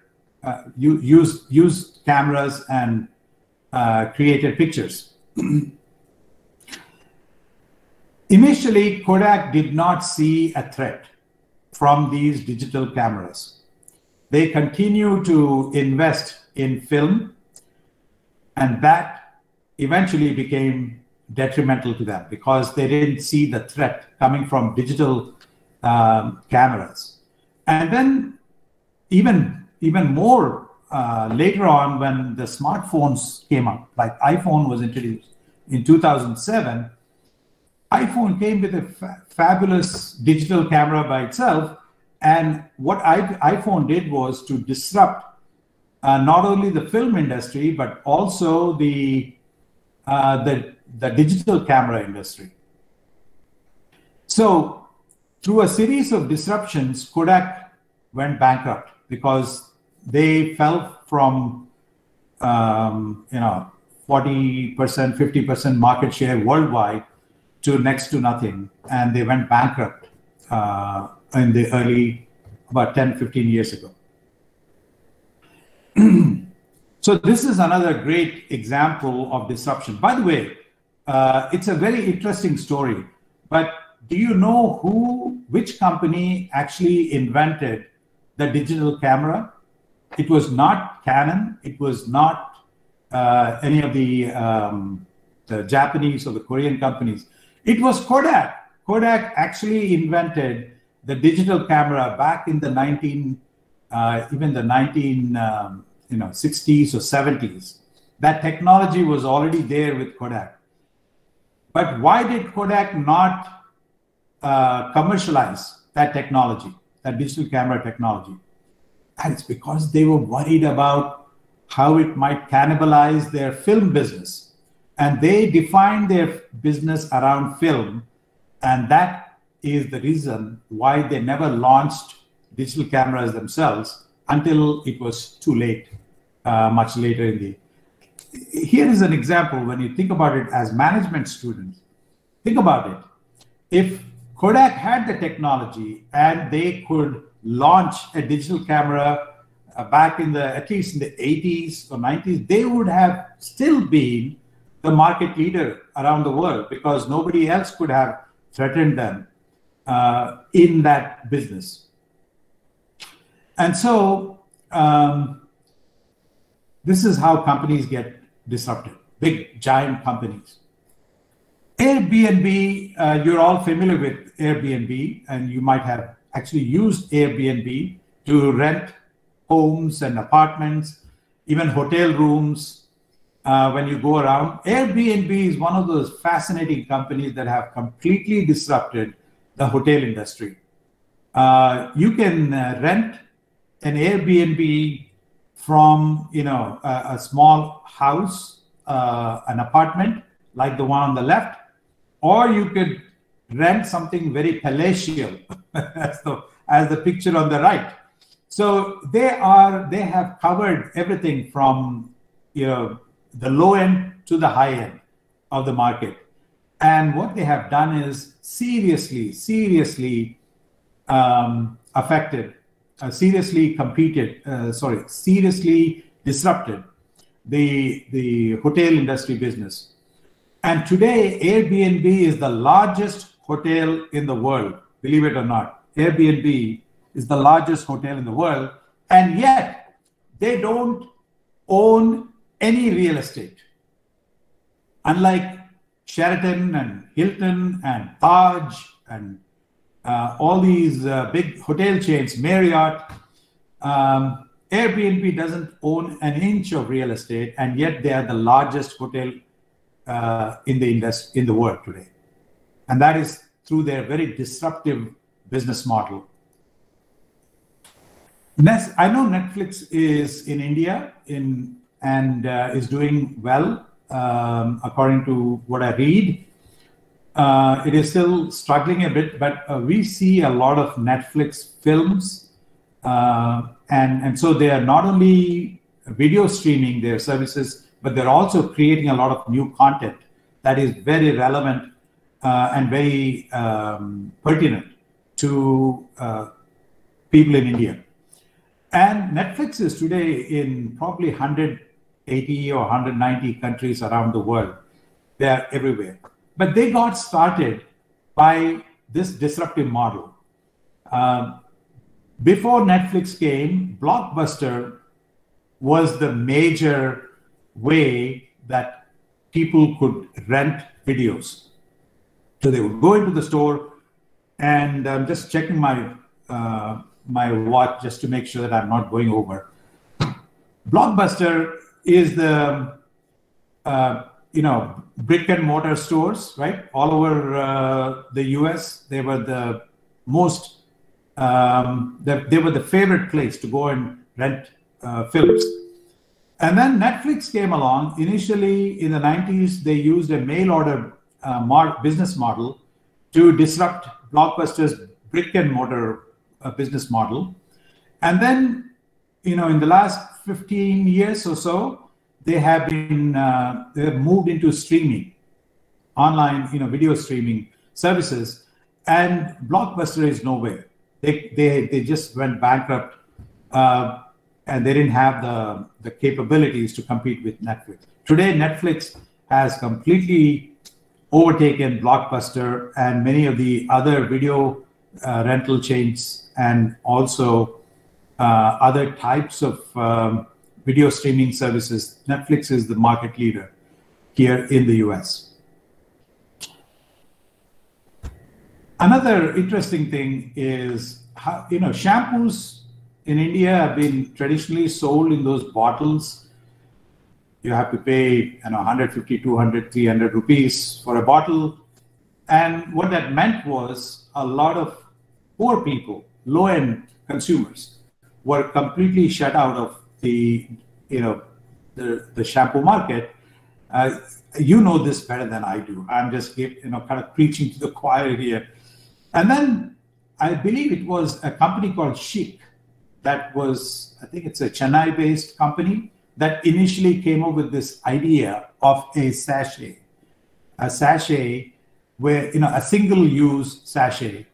used cameras and created pictures. Initially, Kodak did not see a threat from these digital cameras. They continue to invest in film, and that eventually became detrimental to them because they didn't see the threat coming from digital cameras. And then even more later on, when the smartphones came up, like iPhone was introduced in 2007, iPhone came with a fabulous digital camera by itself. And what iPhone did was to disrupt not only the film industry, but also the digital camera industry. So through a series of disruptions, Kodak went bankrupt because they fell from 40%, 50% market share worldwide to next to nothing, and they went bankrupt in the early, about 10, 15 years ago. So this is another great example of disruption. By the way, it's a very interesting story, but do you know which company actually invented the digital camera? It was not Canon. It was not any of the Japanese or the Korean companies. It was Kodak. Kodak actually invented the digital camera back in the 60s or 70s. That technology was already there with Kodak. But why did Kodak not commercialize that technology, that digital camera technology? And it's because they were worried about how it might cannibalize their film business. And they defined their business around film. And that is the reason why they never launched digital cameras themselves until it was too late, much later in the... Here is an example when you think about it as management students. Think about it. If Kodak had the technology and they could launch a digital camera back in at least in the 80s or 90s, they would have still been the market leader around the world because nobody else could have threatened them in that business. And so this is how companies get disrupted, big, giant companies. Airbnb, you're all familiar with Airbnb, and you might have actually used Airbnb to rent homes and apartments, even hotel rooms when you go around. Airbnb is one of those fascinating companies that have completely disrupted the hotel industry. You can rent an Airbnb from a small house, an apartment like the one on the left, or you could rent something very palatial as the picture on the right. So they have covered everything from the low end to the high end of the market. And what they have done is seriously disrupted the hotel industry business. And today, Airbnb is the largest hotel in the world, believe it or not. Airbnb is the largest hotel in the world, and yet they don't own any real estate. Unlike Sheraton and Hilton and Taj and all these big hotel chains, Marriott, Airbnb doesn't own an inch of real estate, and yet they are the largest hotel in the world today. And that is through their very disruptive business model. I know Netflix is in India and is doing well, according to what I read. It is still struggling a bit, but we see a lot of Netflix films. And so they are not only video streaming their services, but they're also creating a lot of new content that is very relevant and very pertinent to people in India. And Netflix is today in probably 100 180 or 190 countries around the world. They are everywhere. But they got started by this disruptive model. Before Netflix came, Blockbuster was the major way that people could rent videos. So they would go into the store, and I'm just checking my my watch just to make sure that I'm not going over. Blockbuster is the brick and mortar stores, right? All over the US, they were the most they were the favorite place to go and rent films. And then Netflix came along. Initially in the 90s, they used a mail order business model to disrupt Blockbuster's brick and mortar business model. And then, in the last 15 years or so, they have been they have moved into streaming, online, video streaming services, and Blockbuster is nowhere. They just went bankrupt, and they didn't have the capabilities to compete with Netflix. Today, Netflix has completely overtaken Blockbuster and many of the other video rental chains, and also other types of video streaming services. Netflix is the market leader here in the US. Another interesting thing is how, shampoos in India have been traditionally sold in those bottles. You have to pay 150, 200, 300 rupees for a bottle. And what that meant was a lot of poor people, low-end consumers, were completely shut out of the shampoo market. You know this better than I do. I'm just kind of preaching to the choir here. And then I believe it was a company called Chic that was, I think it's a Chennai-based company, that initially came up with this idea of a sachet where, a single-use sachet.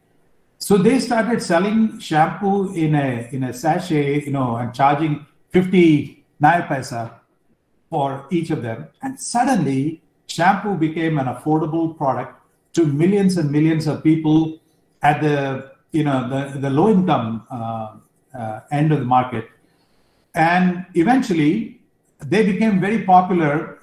So they started selling shampoo in a sachet, and charging 50 naya paisa for each of them. And suddenly, shampoo became an affordable product to millions and millions of people at the low-income end of the market. And eventually, they became very popular,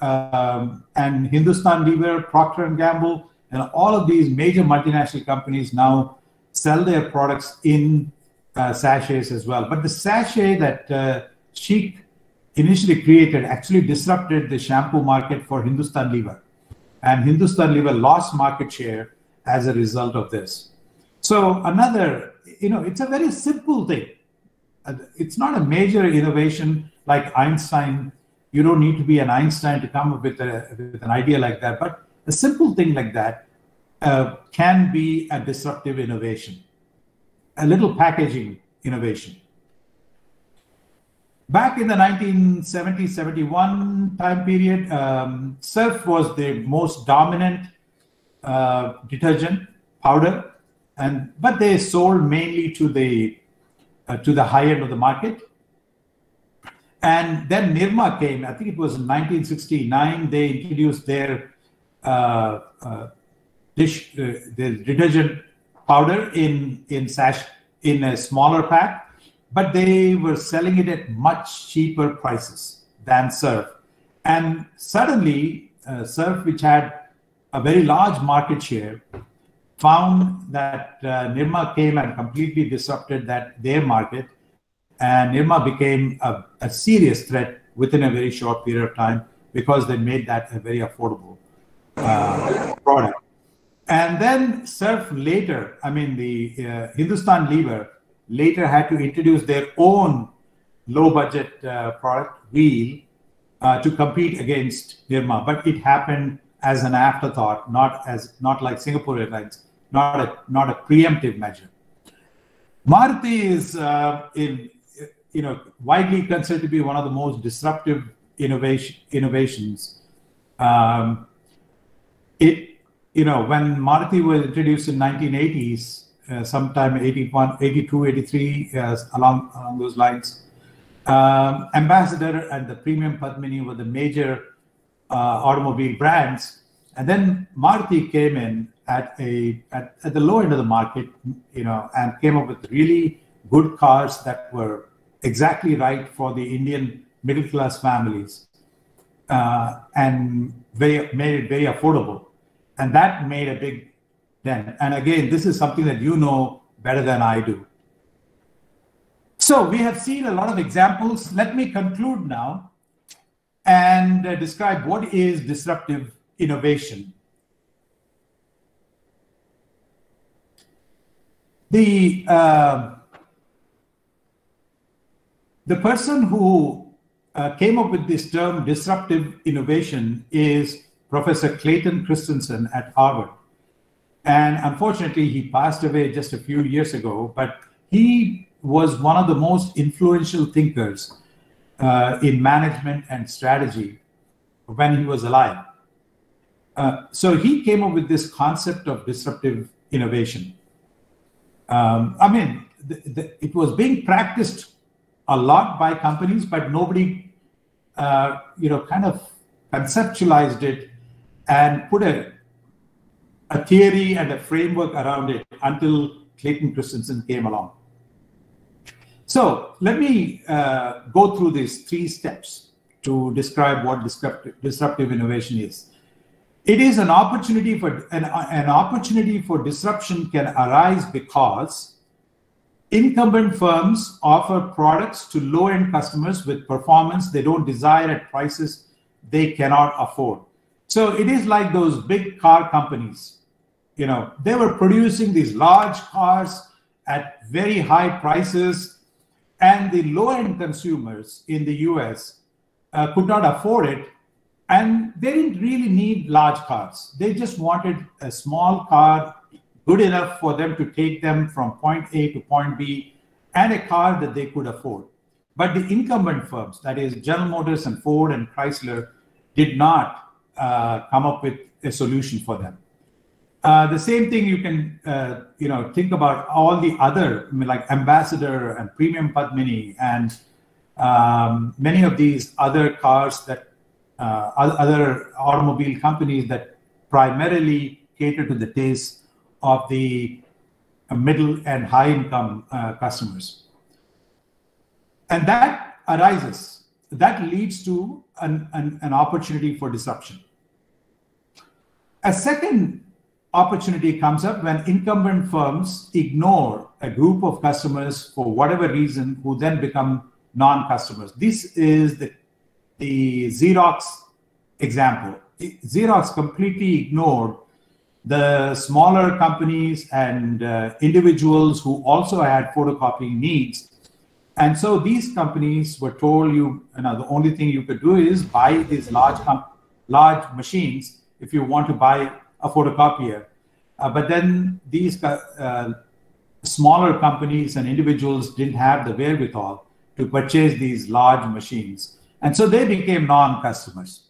and Hindustan Lever, Procter & Gamble, and all of these major multinational companies now sell their products in sachets as well. But the sachet that Chic initially created actually disrupted the shampoo market for Hindustan Lever. And Hindustan Lever lost market share as a result of this. So another, it's a very simple thing. It's not a major innovation like Einstein. You don't need to be an Einstein to come up with an idea like that. But a simple thing like that can be a disruptive innovation, a little packaging innovation. Back in the 1970-71 time period, Surf was the most dominant detergent powder, but they sold mainly to the high end of the market. And then Nirma came. I think it was in 1969. They introduced their detergent powder in a smaller pack, but they were selling it at much cheaper prices than Surf. And suddenly, Surf, which had a very large market share, found that Nirma came and completely disrupted their market, and Nirma became a serious threat within a very short period of time because they made that a very affordable product. And then Surf later, the Hindustan Lever later had to introduce their own low-budget product, Wheel, to compete against Nirma. But it happened as an afterthought, not like Singapore Airlines, not a preemptive measure. Maruti is widely considered to be one of the most disruptive innovations. When Maruti was introduced in 1980s, sometime 81, 82, 83, along those lines, Ambassador and the premium Padmini were the major automobile brands. And then Maruti came in at the low end of the market, and came up with really good cars that were exactly right for the Indian middle class families, and made it very affordable. And that made a big dent. And again, this is something that you know better than I do. So we have seen a lot of examples. Let me conclude now and describe what is disruptive innovation. The person who came up with this term disruptive innovation is Professor Clayton Christensen at Harvard. And unfortunately, he passed away just a few years ago, but he was one of the most influential thinkers in management and strategy when he was alive. So he came up with this concept of disruptive innovation. It was being practiced a lot by companies, but nobody, kind of conceptualized it and put a theory and a framework around it until Clayton Christensen came along. So let me go through these 3 steps to describe what disruptive innovation is. It is an opportunity for an opportunity for disruption can arise because incumbent firms offer products to low-end customers with performance they don't desire at prices they cannot afford. So it is like those big car companies. They were producing these large cars at very high prices, and the low-end consumers in the US could not afford it. And they didn't really need large cars. They just wanted a small car, good enough for them to take them from point A to point B, and a car that they could afford. But the incumbent firms, that is General Motors and Ford and Chrysler, did not come up with a solution for them. The same thing you can think about all the other, like Ambassador and Premium Padmini and many of these other cars that other automobile companies that primarily cater to the taste of the middle and high income customers. And that arises, that leads to an opportunity for disruption. A second opportunity comes up when incumbent firms ignore a group of customers for whatever reason, who then become non-customers. This is the Xerox example. Xerox completely ignored the smaller companies and individuals who also had photocopying needs. And so these companies were told, the only thing you could do is buy these large machines if you want to buy a photocopier. But then these smaller companies and individuals didn't have the wherewithal to purchase these large machines. And so they became non-customers.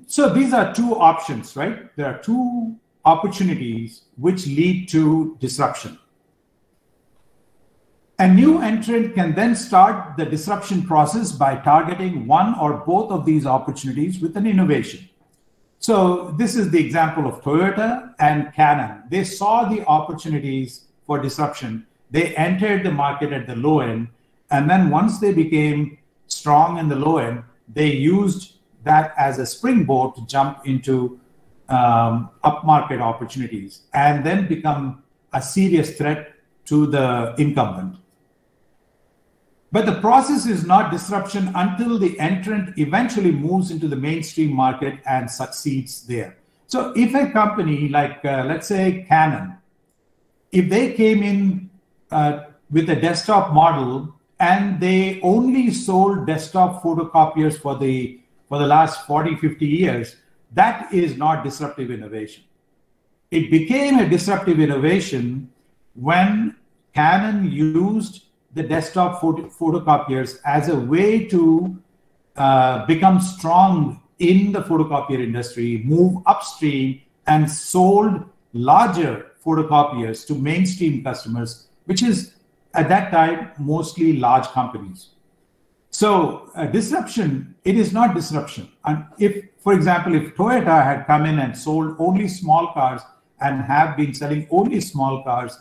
So these are 2 options, right? There are 2 opportunities which lead to disruption. A new entrant can then start the disruption process by targeting one or both of these opportunities with an innovation. So this is the example of Toyota and Canon. They saw the opportunities for disruption. They entered the market at the low end. And then once they became strong in the low end, they used that as a springboard to jump into upmarket opportunities and then become a serious threat to the incumbent. But the process is not disruption until the entrant eventually moves into the mainstream market and succeeds there. So if a company like, let's say Canon, if they came in with a desktop model and they only sold desktop photocopiers for the last 40, 50 years, that is not disruptive innovation. It became a disruptive innovation when Canon used the desktop photocopiers as a way to become strong in the photocopier industry, move upstream, and sold larger photocopiers to mainstream customers, which is at that time, mostly large companies. So disruption, it is not disruption. And if, for example, if Toyota had come in and sold only small cars and have been selling only small cars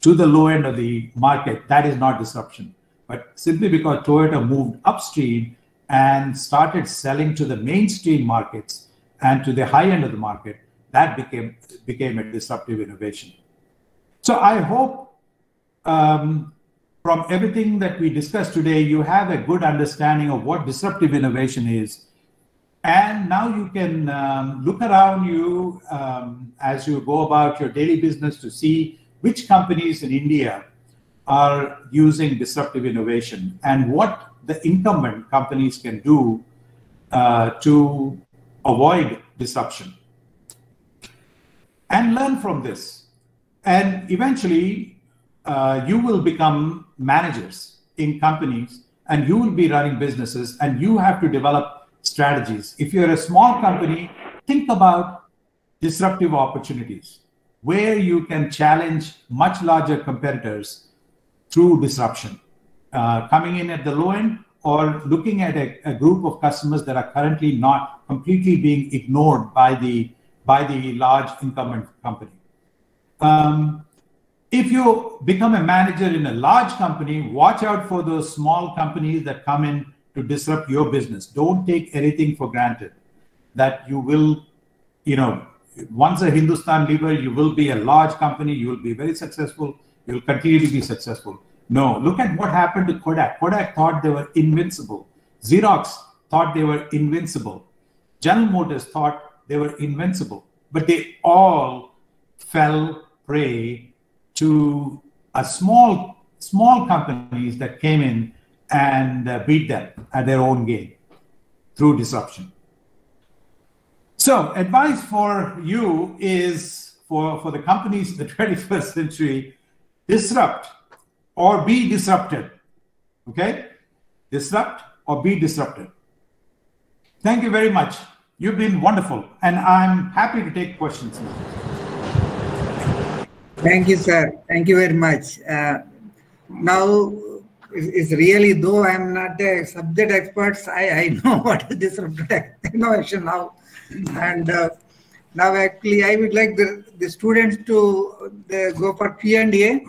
to the low end of the market, that is not disruption. But simply because Toyota moved upstream and started selling to the mainstream markets and to the high end of the market, that became a disruptive innovation. So I hope from everything that we discussed today, you have a good understanding of what disruptive innovation is. And now you can look around you as you go about your daily business to see which companies in India are using disruptive innovation and what the incumbent companies can do to avoid disruption. And learn from this. And eventually, you will become managers in companies and you will be running businesses and you have to develop strategies. If you're a small company, think about disruptive opportunities where you can challenge much larger competitors through disruption, coming in at the low end or looking at a group of customers that are currently not completely being ignored by the large incumbent company. If you become a manager in a large company, watch out for those small companies that come in to disrupt your business. Don't take anything for granted that you will, once a Hindustan leader, you will be a large company, you will be very successful, you will continue to be successful. No, look at what happened to Kodak. Kodak thought they were invincible. Xerox thought they were invincible. General Motors thought they were invincible, but they all fell prey to a small companies that came in and beat them at their own game through disruption. So advice for you is for the companies in the 21st century, disrupt or be disrupted. Okay? Disrupt or be disrupted. Thank you very much. You've been wonderful, and I'm happy to take questions now. Thank you, sir. Thank you very much. Now, it's really, though I'm not a subject expert, I know what is disruptive innovation now. And now, actually, I would like the students to go for Q&A.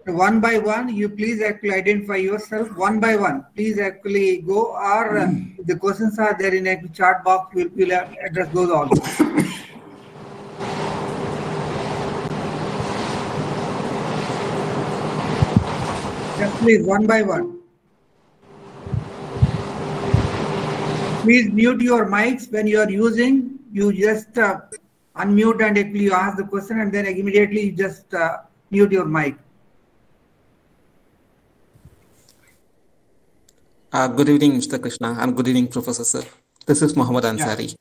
One by one, you please actually identify yourself one by one. Please actually go, or the questions are there in a chat box, we'll address those also. Just please, one by one. Please mute your mics when you are using. You just unmute and actually you ask the question, and then immediately you just mute your mic. Good evening, Mr. Krishna, and good evening, Professor Sir. This is Mohammed Ansari. Yeah.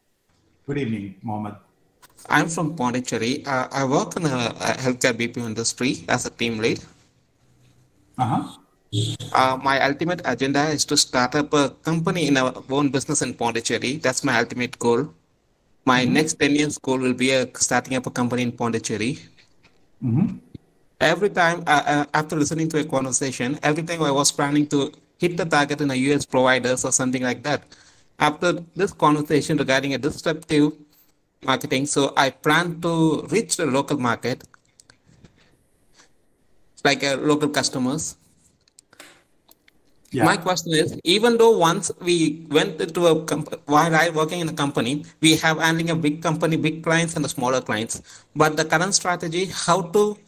Good evening, Mohammed. I'm from Pondicherry. I work in the healthcare BPO industry as a team lead. My ultimate agenda is to start up a company in our own business in Pondicherry. That's my ultimate goal. My next 10 years goal will be starting up a company in Pondicherry. Every time, after listening to a conversation, every time I was planning to hit the target in a US providers or something like that. After this conversation regarding a disruptive marketing, so I plan to reach the local market, like local customers. Yeah. My question is, even though once we went into a while I working in a company, we have handling a big company, big clients and the smaller clients. But the current strategy, how to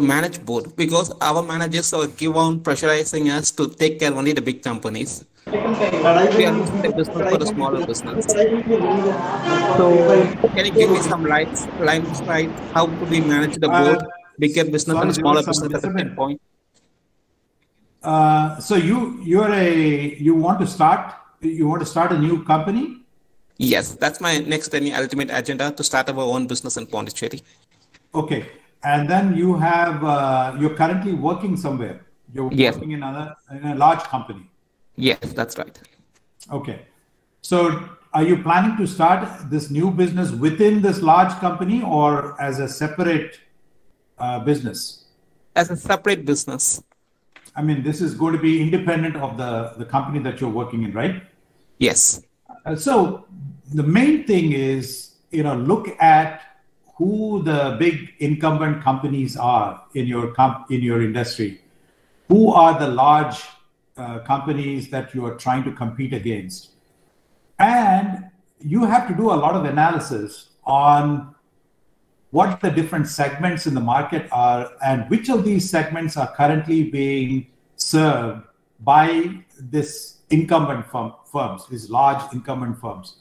manage both, because our managers are keep on pressurizing us to take care only the big companies. We are losing the business for the smaller business. So can you give me some lights how to we manage the both bigger business and smaller business at the same point? So you want to start a new company? Yes, that's my next ultimate agenda, to start our own business in Pondicherry. Okay, and then you have you're currently working somewhere. You're working in a large company. Yes, that's right. Okay, so are you planning to start this new business within this large company or as a separate business? as a separate business. I mean, this is going to be independent of the company that you're working in, right? Yes. So the main thing is, look at who the big incumbent companies are in your industry. Who are the large companies that you are trying to compete against? And you have to do a lot of analysis on what the different segments in the market are and which of these segments are currently being served by this incumbent firms, these large incumbent firms.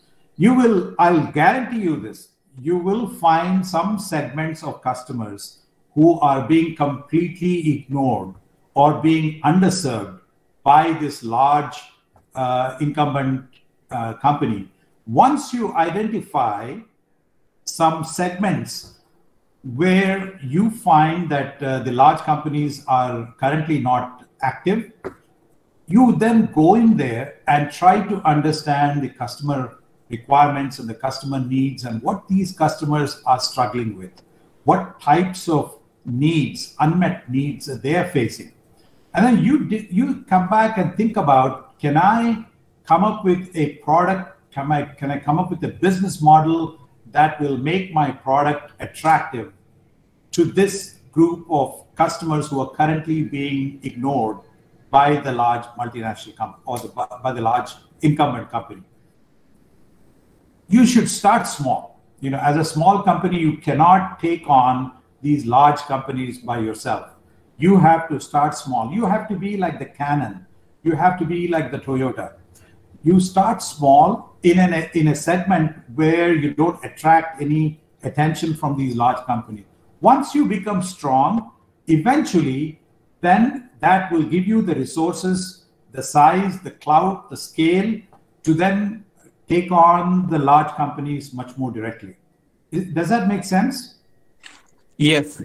I'll guarantee you this, you will find some segments of customers who are being completely ignored or being underserved by this large incumbent company. Once you identify some segments where you find that the large companies are currently not active, you then go in there and try to understand the customer requirements and the customer needs and what these customers are struggling with, what types of needs, unmet needs that they are facing. And then you come back and think about, can I come up with a product? Can I come up with a business model that will make my product attractive to this group of customers who are currently being ignored by the large multinational company or by the large incumbent company? You should start small. As a small company, you cannot take on these large companies by yourself. You have to start small. You have to be like the Canon. You have to be like the Toyota. You start small in a segment where you don't attract any attention from these large companies. Once you become strong, eventually, then that will give you the resources, the size, the clout, the scale to then take on the large companies much more directly. Does that make sense? Yes.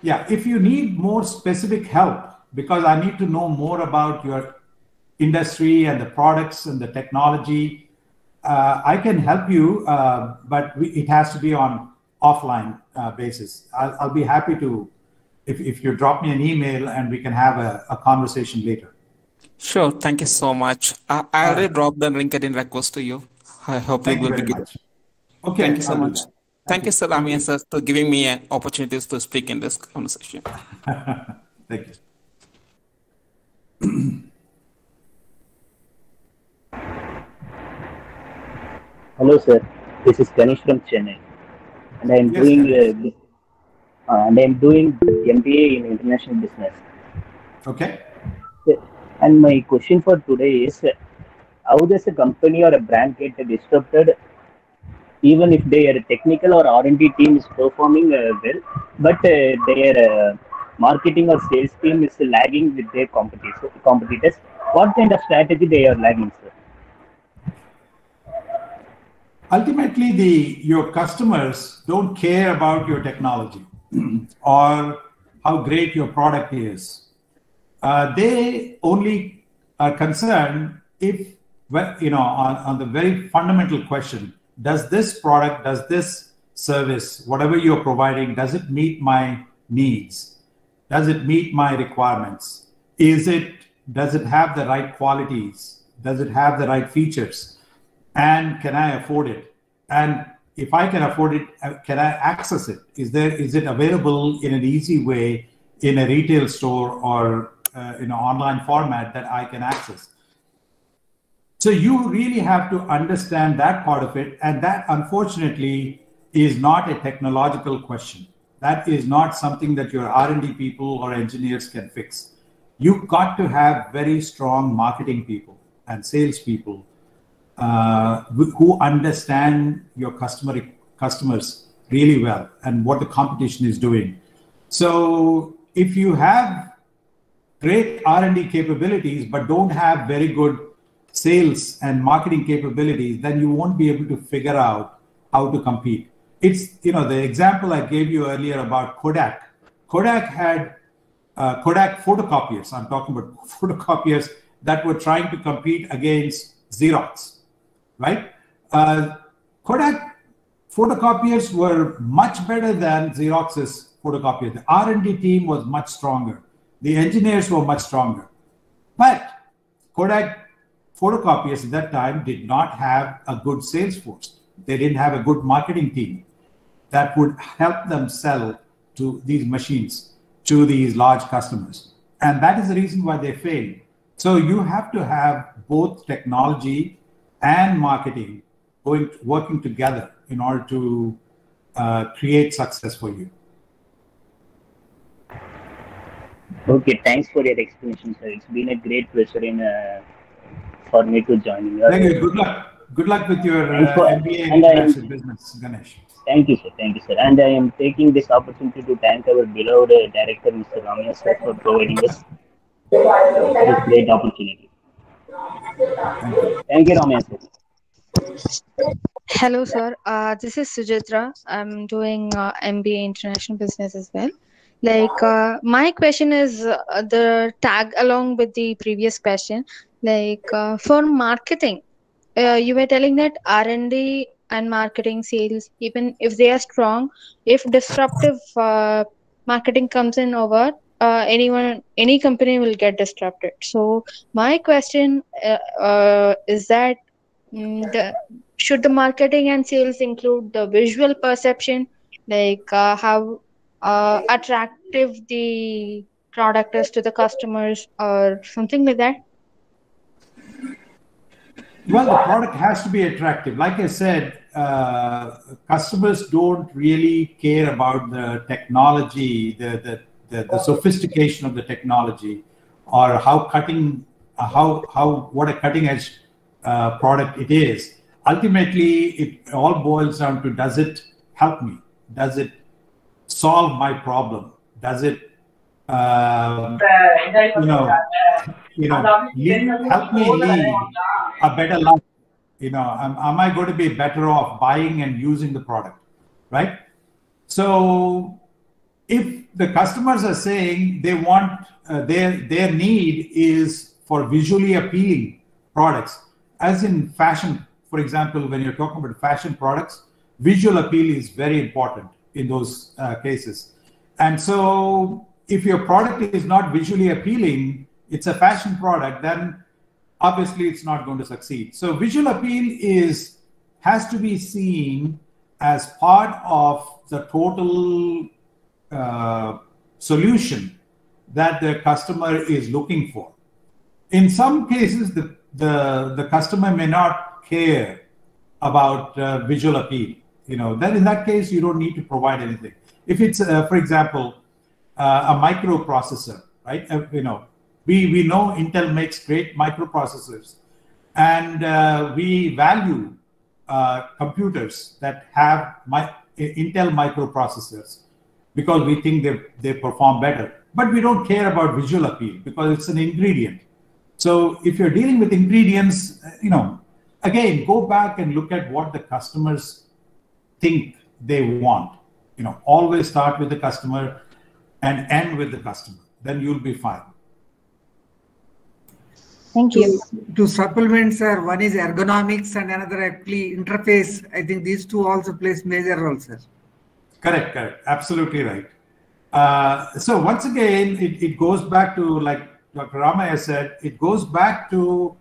Yeah, if you need more specific help, because I need to know more about your industry and the products and the technology, I can help you, but it has to be on offline basis. I'll be happy to, if you drop me an email and we can have a conversation later. Sure. Thank you so much. I already dropped the LinkedIn request to you. I hope you will be good. Okay. Thank you so much. Thank you, sir, Rami, sir, for giving me an opportunity to speak in this conversation. Thank you. Hello, sir. This is Ganesh from Chennai, and I am doing MBA in International Business. Okay. And my question for today is, how does a company or a brand get disrupted, even if their technical or R&D team is performing well, but their marketing or sales team is lagging with their competitors? What kind of strategy they are lagging, sir? Ultimately, your customers don't care about your technology or how great your product is. They only are concerned if, on the very fundamental question, does this product, does this service, whatever you're providing, does it meet my needs? Does it meet my requirements? Does it have the right qualities? Does it have the right features? And can I afford it? And if I can afford it, can I access it? Is it available in an easy way in a retail store or in an online format that I can access? So you really have to understand that part of it. And that, unfortunately, is not a technological question. That is not something that your R&D people or engineers can fix. You've got to have very strong marketing people and sales people who understand your customers really well and what the competition is doing. So if you have great R&D capabilities but don't have very good sales and marketing capabilities, then you won't be able to figure out how to compete. It's, the example I gave you earlier about Kodak. Kodak had Kodak photocopiers. I'm talking about photocopiers that were trying to compete against Xerox, right? Kodak photocopiers were much better than Xerox's photocopiers. The R&D team was much stronger. The engineers were much stronger. But Kodak photocopiers at that time did not have a good sales force. They didn't have a good marketing team that would help them sell to these machines, to these large customers. And that is the reason why they failed. So you have to have both technology and marketing working together in order to create success for you. Okay, thanks for your explanation, sir. It's been a great pleasure for me to join you. Thank you. Good luck. Good luck with your MBA in International Business, Ganesh. Thank you, sir. Thank you, sir. And I am taking this opportunity to thank our beloved director, Mr. Ramya, sir, for providing us this great opportunity. Thank you, Ramya, sir. Hello, sir. This is Sujitra. I'm doing MBA International Business as well. My question is the tag along with the previous question. For marketing, you were telling that R&D and marketing sales, even if they are strong, if disruptive marketing comes in over, any company will get disrupted. So my question is that should the marketing and sales include the visual perception, how attractive the product is to the customers or something like that? Well, the product has to be attractive. Like I said, customers don't really care about the technology, the sophistication of the technology, or what a cutting edge product it is. Ultimately, it all boils down to, does it help me? Does it solve my problem? Does it help me lead a better life? Am I going to be better off buying and using the product, right? So if the customers are saying they want their need is for visually appealing products, as in fashion, for example, when you're talking about fashion products, visual appeal is very important in those cases. And so if your product is not visually appealing, it's a fashion product, then obviously it's not going to succeed. So visual appeal has to be seen as part of the total solution that the customer is looking for. In some cases, the customer may not care about visual appeal. Then in that case, you don't need to provide anything. If it's, for example, a microprocessor, right? We know Intel makes great microprocessors, and we value computers that have Intel microprocessors because we think they perform better. But we don't care about visual appeal because it's an ingredient. So if you're dealing with ingredients, again, go back and look at what the customers think they want. Always start with the customer and end with the customer. Then you'll be fine. Thank you. To supplement, sir, one is ergonomics and another actually interface. I think these two also plays major roles, sir. Correct. Absolutely right. So once again, it goes back to, like Dr. Ramaya said, it goes back to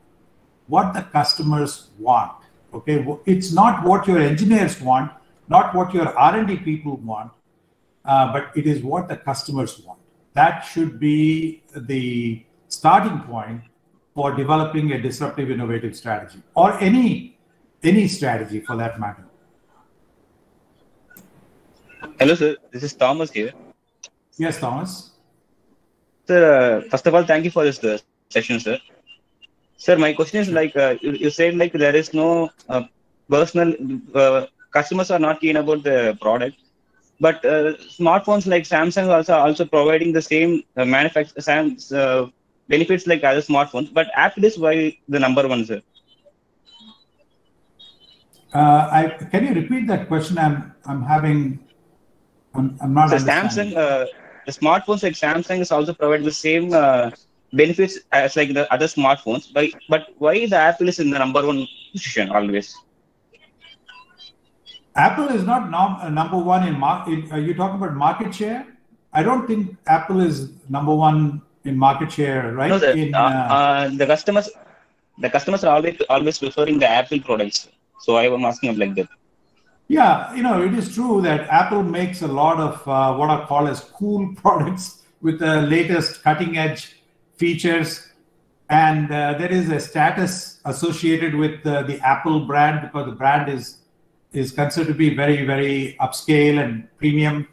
what the customers want. Okay, it's not what your engineers want, not what your R&D people want, but it is what the customers want. That should be the starting point for developing a disruptive innovative strategy, or any strategy for that matter. Hello, sir. This is Thomas here. Yes, Thomas. Sir, first of all, thank you for this session, sir. Sir, my question is you said there is no personal customers are not keen about the product, but smartphones like Samsung also providing the same benefits like other smartphones. But Apple is why the number one, sir. Can you repeat that question? I'm not. So Samsung, the smartphones like Samsung is also providing the same benefits as like the other smartphones. But why the Apple is in the number one position always? Apple is not number one in market. Are you talking about market share? I don't think Apple is number one in market share, right? No, sir. The customers are always preferring the Apple products. So I am asking like that. Yeah, it is true that Apple makes a lot of what are called as cool products with the latest cutting edge features. And there is a status associated with the Apple brand because the brand is considered to be very, very upscale and premium.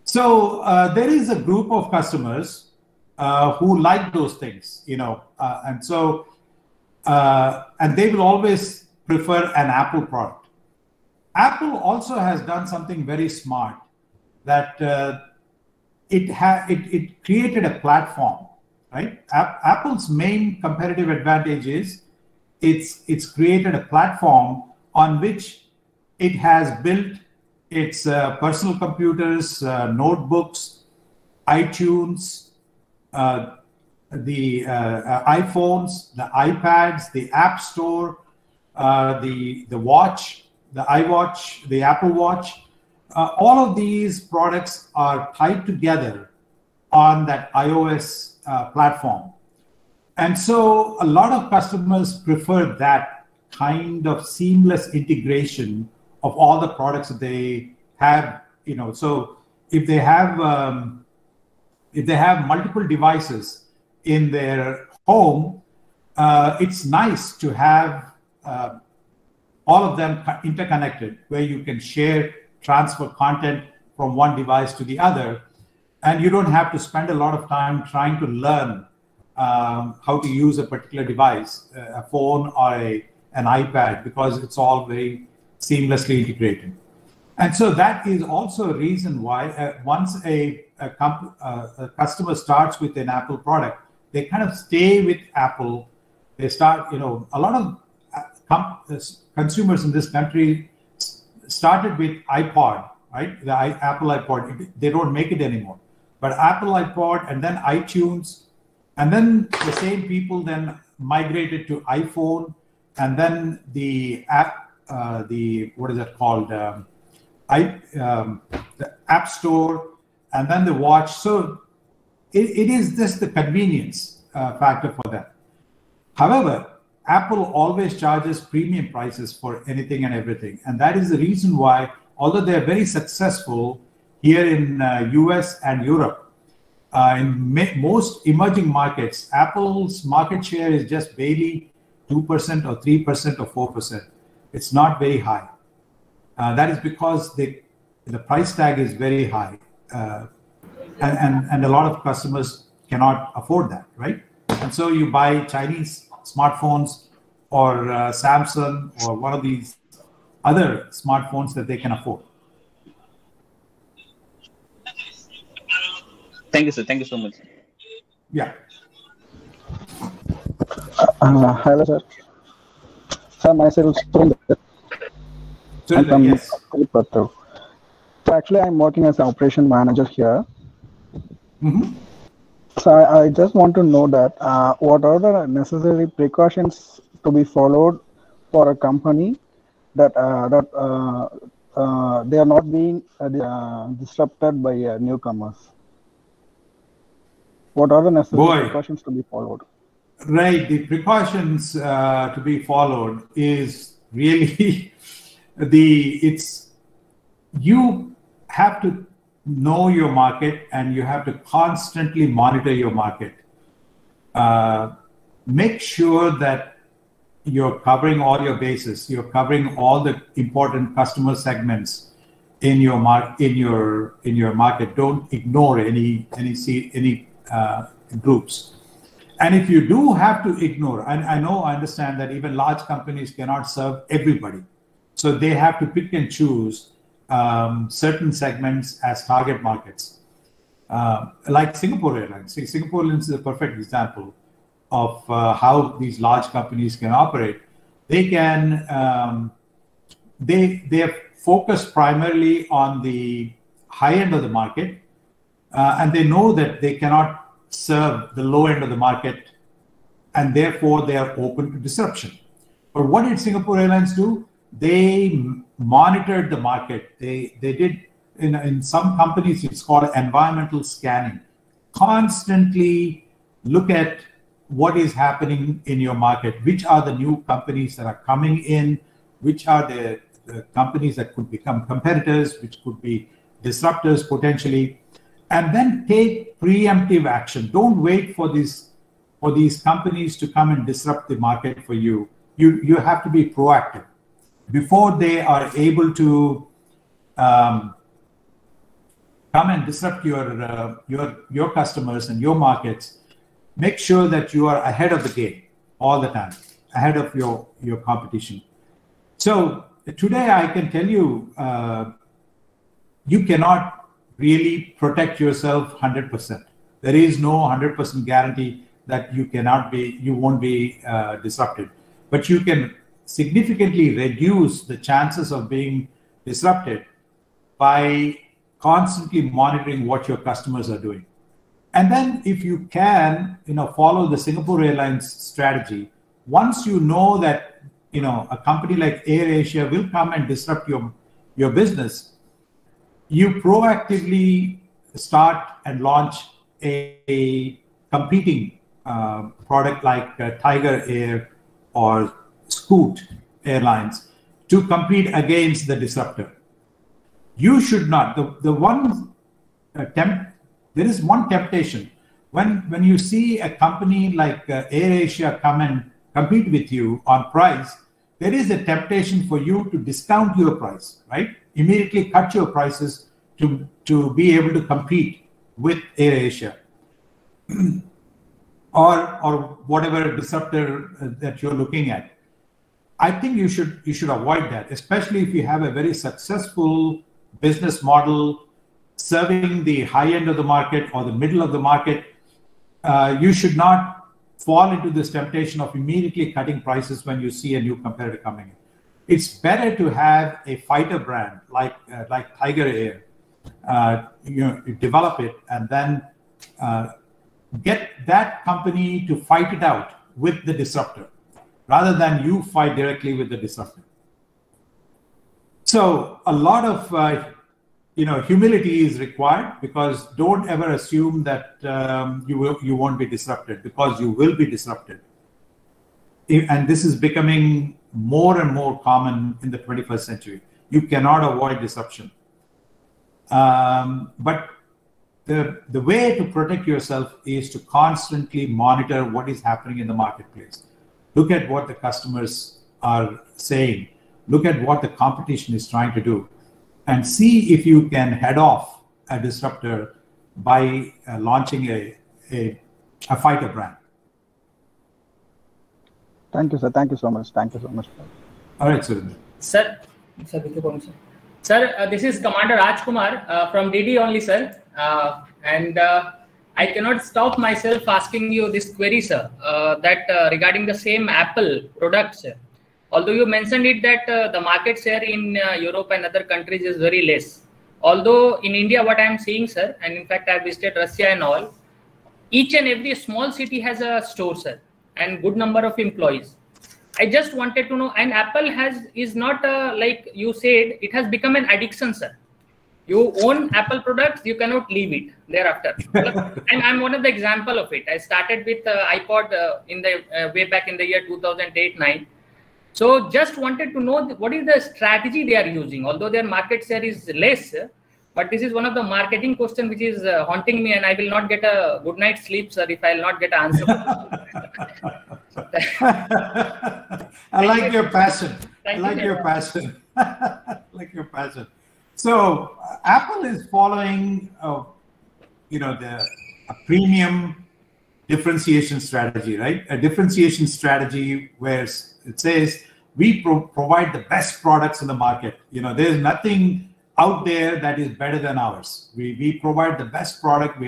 So there is a group of customers who like those things, and so and they will always prefer an Apple product. Apple also has done something very smart, that it created a platform, right? Apple's main competitive advantage is it's created a platform on which it has built its personal computers, notebooks, iTunes, the iPhones, the iPads, the App Store, the watch, the iWatch, the Apple Watch. All of these products are tied together on that iOS platform. And so a lot of customers prefer that kind of seamless integration of all the products that they have, so if they have multiple devices in their home, it's nice to have all of them interconnected, where you can transfer content from one device to the other, and you don't have to spend a lot of time trying to learn how to use a particular device, a phone or an iPad, because it's all very seamlessly integrated. And so that is also a reason why once a customer starts with an Apple product, they kind of stay with Apple. They start, a lot of consumers in this country started with iPod, right? The Apple iPod. They don't make it anymore. But Apple iPod and then iTunes, and then the same people then migrated to iPhone, and then the what is that called? The App Store, and then the watch. So it is just the convenience factor for them. However, Apple always charges premium prices for anything and everything. And that is the reason why, although they're very successful here in US and Europe, in most emerging markets, Apple's market share is just barely 2% or 3% or 4%. It's not very high. That is because the price tag is very high. And a lot of customers cannot afford that, right? And so you buy Chinese smartphones or Samsung or one of these other smartphones that they can afford. Thank you, sir. Thank you so much. Yeah. Hello, sir. Sir, myself is Sundar, yes. So actually, I'm working as an operation manager here. Mm-hmm. So I just want to know that what are the necessary precautions to be followed for a company that they are not being disrupted by newcomers? What are the necessary precautions to be followed? Right, the precautions to be followed is really you have to know your market, and you have to constantly monitor your market. Make sure that you're covering all your bases. You're covering all the important customer segments in your market. Don't ignore any groups. And if you do have to ignore, and I understand that even large companies cannot serve everybody, so they have to pick and choose certain segments as target markets. Like Singapore Airlines. See, Singapore Airlines is a perfect example of how these large companies can operate. They can they are focused primarily on the high end of the market, and they know that they cannot serve the low end of the market, and therefore they are open to disruption. But what did Singapore Airlines do? They monitored the market. They did in some companies, it's called environmental scanning. Constantly look at what is happening in your market. Which are the new companies that are coming in? Which are the companies that could become competitors, which could be disruptors potentially? And then take preemptive action. Don't wait for these companies to come and disrupt the market for you. You have to be proactive. Before they are able to come and disrupt your customers and your markets, make sure that you are ahead of the game all the time, ahead of your competition. So today I can tell you, you cannot really protect yourself 100%. There is no 100% guarantee that you won't be disrupted, but you can significantly reduce the chances of being disrupted by constantly monitoring what your customers are doing. And then if you can, follow the Singapore Airlines strategy, once you know that, a company like AirAsia will come and disrupt your business, you proactively start and launch a competing product like Tiger Air or Scoot Airlines to compete against the disruptor. You should not. There is one temptation. When you see a company like AirAsia come and compete with you on price, there is a temptation for you to discount your price, right? Immediately cut your prices to be able to compete with AirAsia or whatever disruptor that you're looking at. I think you should avoid that, especially if you have a very successful business model serving the high end of the market or the middle of the market. You should not fall into this temptation of immediately cutting prices when you see a new competitor coming in. It's better to have a fighter brand like Tiger Air. You develop it and then get that company to fight it out with the disruptor, rather than you fight directly with the disruptor. So a lot of humility is required, because don't ever assume that you won't be disrupted, because you will be disrupted. And this is becoming more and more common in the 21st century. You cannot avoid disruption. But the way to protect yourself is to constantly monitor what is happening in the marketplace. Look at what the customers are saying. Look at what the competition is trying to do, and see if you can head off a disruptor by launching a fighter brand. Thank you, sir. Thank you so much. Thank you so much. All right, Surinder. Sir, this is Commander Rajkumar from DDE only, sir. And I cannot stop myself asking you this query, sir, that regarding the same Apple product, sir. Although you mentioned it that the market share in Europe and other countries is very less. Although in India, what I am seeing, sir, and in fact I have visited Russia and all, each and every small city has a store, sir, and good number of employees. I just wanted to know, and Apple is not like you said, it has become an addiction, sir. You own Apple products, you cannot leave it thereafter. And I'm one of the example of it. I started with iPod in the way back in the year 2008-9. So just wanted to know what is the strategy they are using. Although their market share is less, but this is one of the marketing question which is haunting me, and I will not get a good night's sleep, sir, if I will not get an answer. I like your passion. I like your passion. Like your passion. So Apple is following, a premium differentiation strategy, right? A differentiation strategy where it says we provide the best products in the market. There's nothing out there that is better than ours. We provide the best product.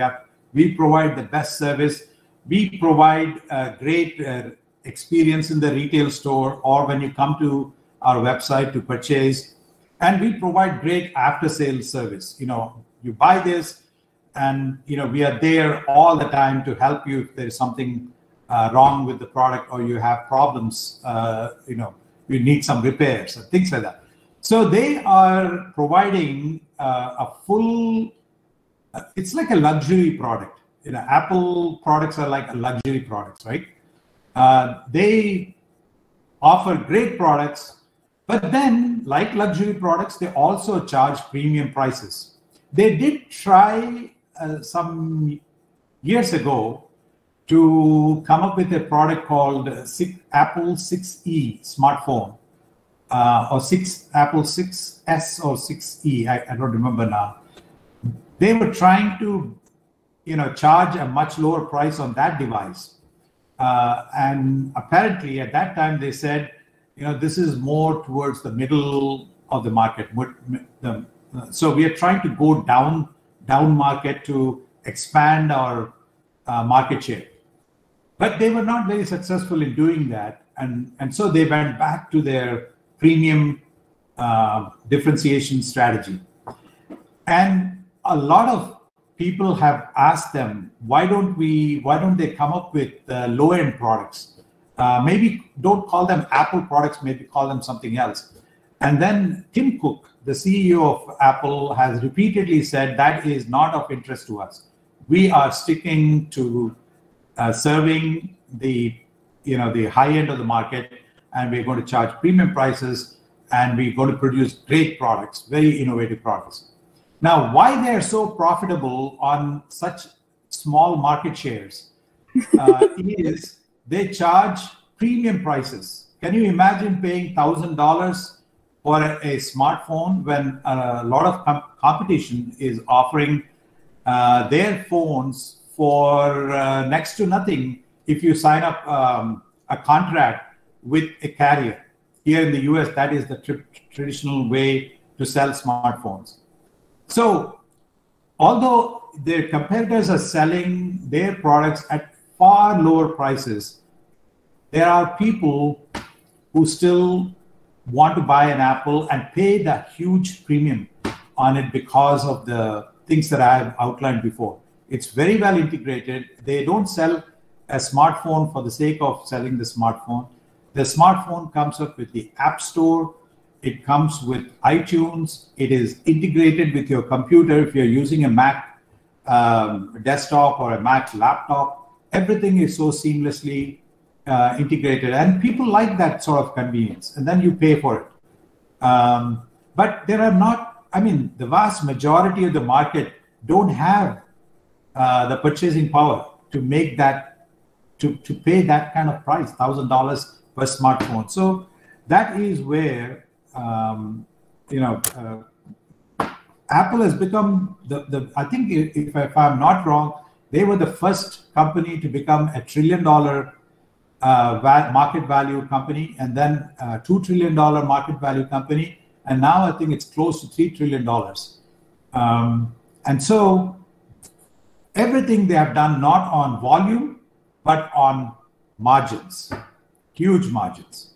We provide the best service. We provide a great experience in the retail store or when you come to our website to purchase. And we provide great after-sales service. You buy this, and we are there all the time to help you if there is something wrong with the product or you have problems. You need some repairs and things like that. So they are providing a full, it's like a luxury product. Apple products are like luxury products, right? They offer great products, but then, like luxury products, they also charge premium prices. They did try some years ago to come up with a product called Apple 6e smartphone, or Apple 6s or 6e. I don't remember now. They were trying to, charge a much lower price on that device, and apparently at that time they said, this is more towards the middle of the market. So we are trying to go down market to expand our market share. But they were not very successful in doing that. And so they went back to their premium differentiation strategy. And a lot of people have asked them, why don't they come up with low-end products? Maybe don't call them Apple products, maybe call them something else. And then Tim Cook, the CEO of Apple, has repeatedly said that is not of interest to us. We are sticking to serving the high end of the market, and we're going to charge premium prices, and we're going to produce great products, very innovative products. Now, why they're so profitable on such small market shares is they charge premium prices. Can you imagine paying $1,000 for a smartphone when a lot of competition is offering their phones for next to nothing if you sign up a contract with a carrier? Here in the US, that is the traditional way to sell smartphones. So, although their competitors are selling their products at far lower prices, there are people who still want to buy an Apple and pay the huge premium on it because of the things that I have outlined before. It's very well integrated. They don't sell a smartphone for the sake of selling the smartphone. The smartphone comes up with the App Store. It comes with iTunes. It is integrated with your computer. If you're using a Mac desktop or a Mac laptop, everything is so seamlessly integrated. And people like that sort of convenience. And then you pay for it. But there are not, the vast majority of the market don't have the purchasing power to make that, to pay that kind of price, $1,000 per smartphone. So that is where Apple has become I think if I'm not wrong, they were the first company to become $1 trillion market value company, and then $2 trillion market value company, and now I think it's close to $3 trillion. And so everything they have done not on volume but on margins, huge margins.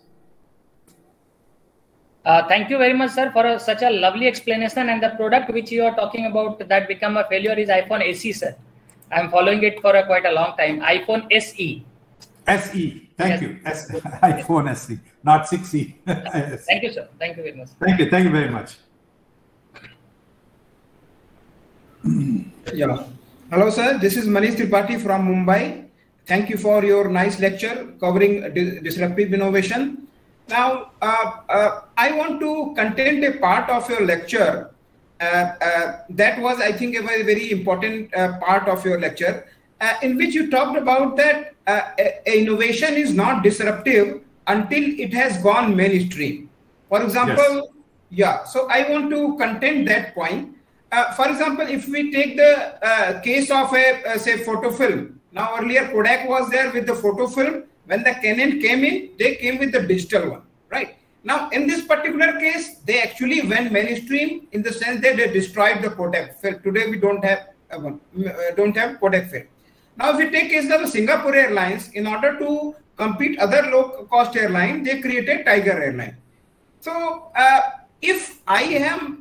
Thank you very much, sir, for such a lovely explanation. And the product which you are talking about that become a failure is iPhone SE, sir. I'm following it for quite a long time. iPhone SE. SE. Thank you. iPhone SE, not 6E. Thank you, sir. Thank you very much. Thank you. Thank you very much. Yeah. Hello, sir. This is Manish Tripathi from Mumbai. Thank you for your nice lecture covering disruptive innovation. Now, I want to content a part of your lecture. That was, I think, a very, very important part of your lecture, in which you talked about that innovation is not disruptive until it has gone mainstream. For example, yes. So I want to content that point. For example, if we take the case of a, say, photo film. Now, earlier Kodak was there with the photo film. When the Canon came in, they came with the digital one, right? Now, in this particular case, they actually went mainstream in the sense that they destroyed the Kodak film. Today, we don't have Kodak film. Now, if we take case of Singapore Airlines, in order to compete other low-cost airline, they created Tiger Airline. So, if I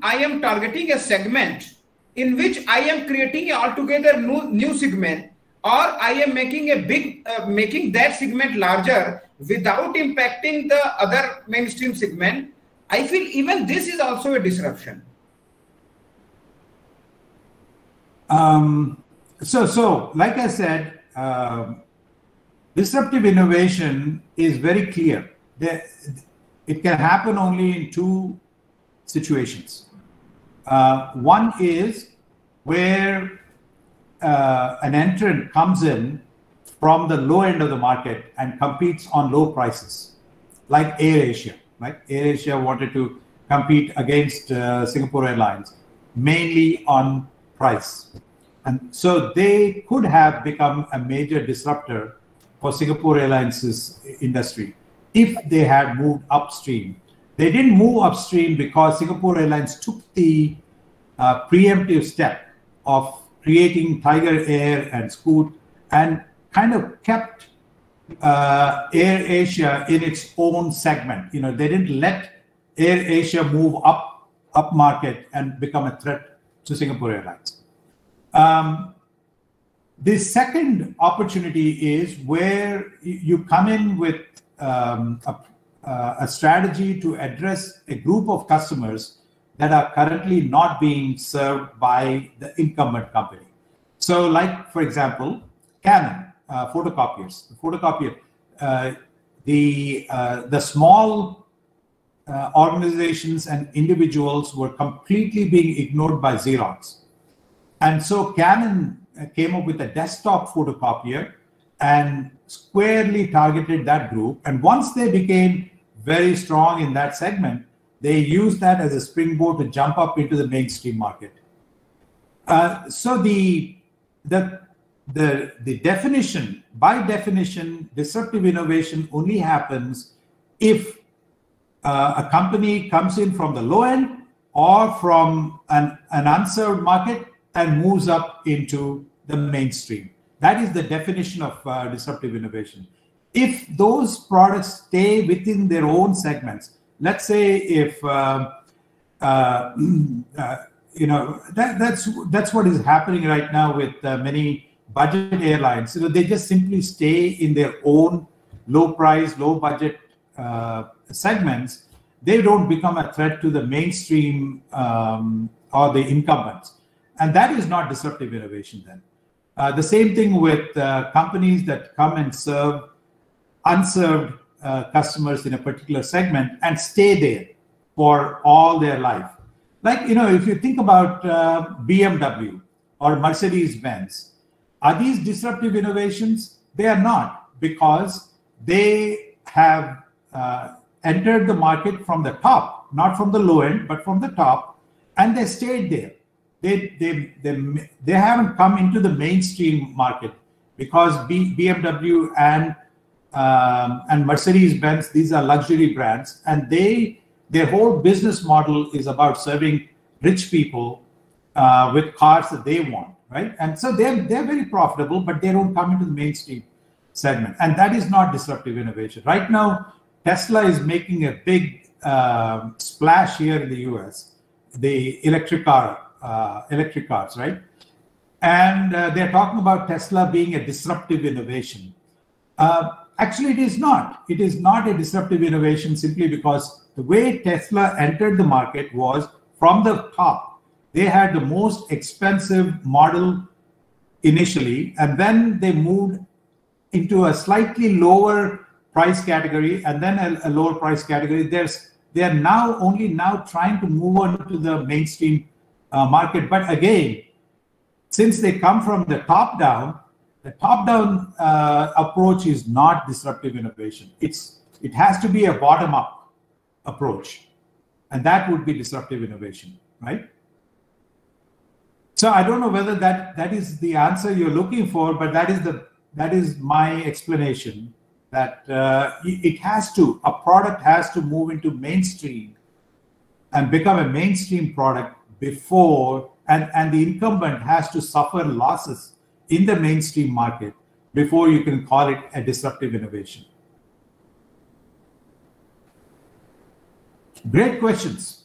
am targeting a segment in which I am creating an altogether new segment, or I am making a big, making that segment larger without impacting the other mainstream segment, I feel even this is also a disruption. So like I said, disruptive innovation is very clear. It can happen only in two situations. One is where an entrant comes in from the low end of the market and competes on low prices, like AirAsia. Right? AirAsia wanted to compete against Singapore Airlines, mainly on price. And so they could have become a major disruptor for Singapore Airlines' industry if they had moved upstream. They didn't move upstream because Singapore Airlines took the preemptive step of creating Tiger Air and Scoot and kind of kept AirAsia in its own segment. You know, they didn't let AirAsia move up market and become a threat to Singapore Airlines. The second opportunity is where you come in with a strategy to address a group of customers that are currently not being served by the incumbent company. So, like for example, Canon photocopiers. The photocopier, the small organizations and individuals were completely being ignored by Xerox. And so Canon came up with a desktop photocopier and squarely targeted that group. And once they became very strong in that segment, they used that as a springboard to jump up into the mainstream market. So the definition, by definition, disruptive innovation only happens if a company comes in from the low end or from an unserved market and moves up into the mainstream. That is the definition of disruptive innovation. If those products stay within their own segments, let's say if that's what is happening right now with many budget airlines. You know, they just simply stay in their own low price, low budget segments. They don't become a threat to the mainstream or the incumbents. And that is not disruptive innovation then. The same thing with companies that come and serve unserved customers in a particular segment and stay there for all their life. Like, you know, if you think about BMW or Mercedes-Benz, are these disruptive innovations? They are not, because they have entered the market from the top, not from the low end, but from the top, and they stayed there. They haven't come into the mainstream market because BMW and Mercedes-Benz, these are luxury brands, and their whole business model is about serving rich people with cars that they want, right? And so they're very profitable, but they don't come into the mainstream segment, and that is not disruptive innovation. Right now, Tesla is making a big splash here in the US, the electric cars, right? And they're talking about Tesla being a disruptive innovation. Actually, it is not. It is not a disruptive innovation simply because the way Tesla entered the market was from the top. They had the most expensive model initially, and then they moved into a slightly lower price category, and then a lower price category. They are now only trying to move on to the mainstream market. But again, since they come from the top down, the top-down approach is not disruptive innovation. It has to be a bottom-up approach, and that would be disruptive innovation, right? So I don't know whether that is the answer you're looking for, but that is my explanation. That a product has to move into mainstream and become a mainstream product before, and the incumbent has to suffer losses in the mainstream market before you can call it a disruptive innovation. Great questions.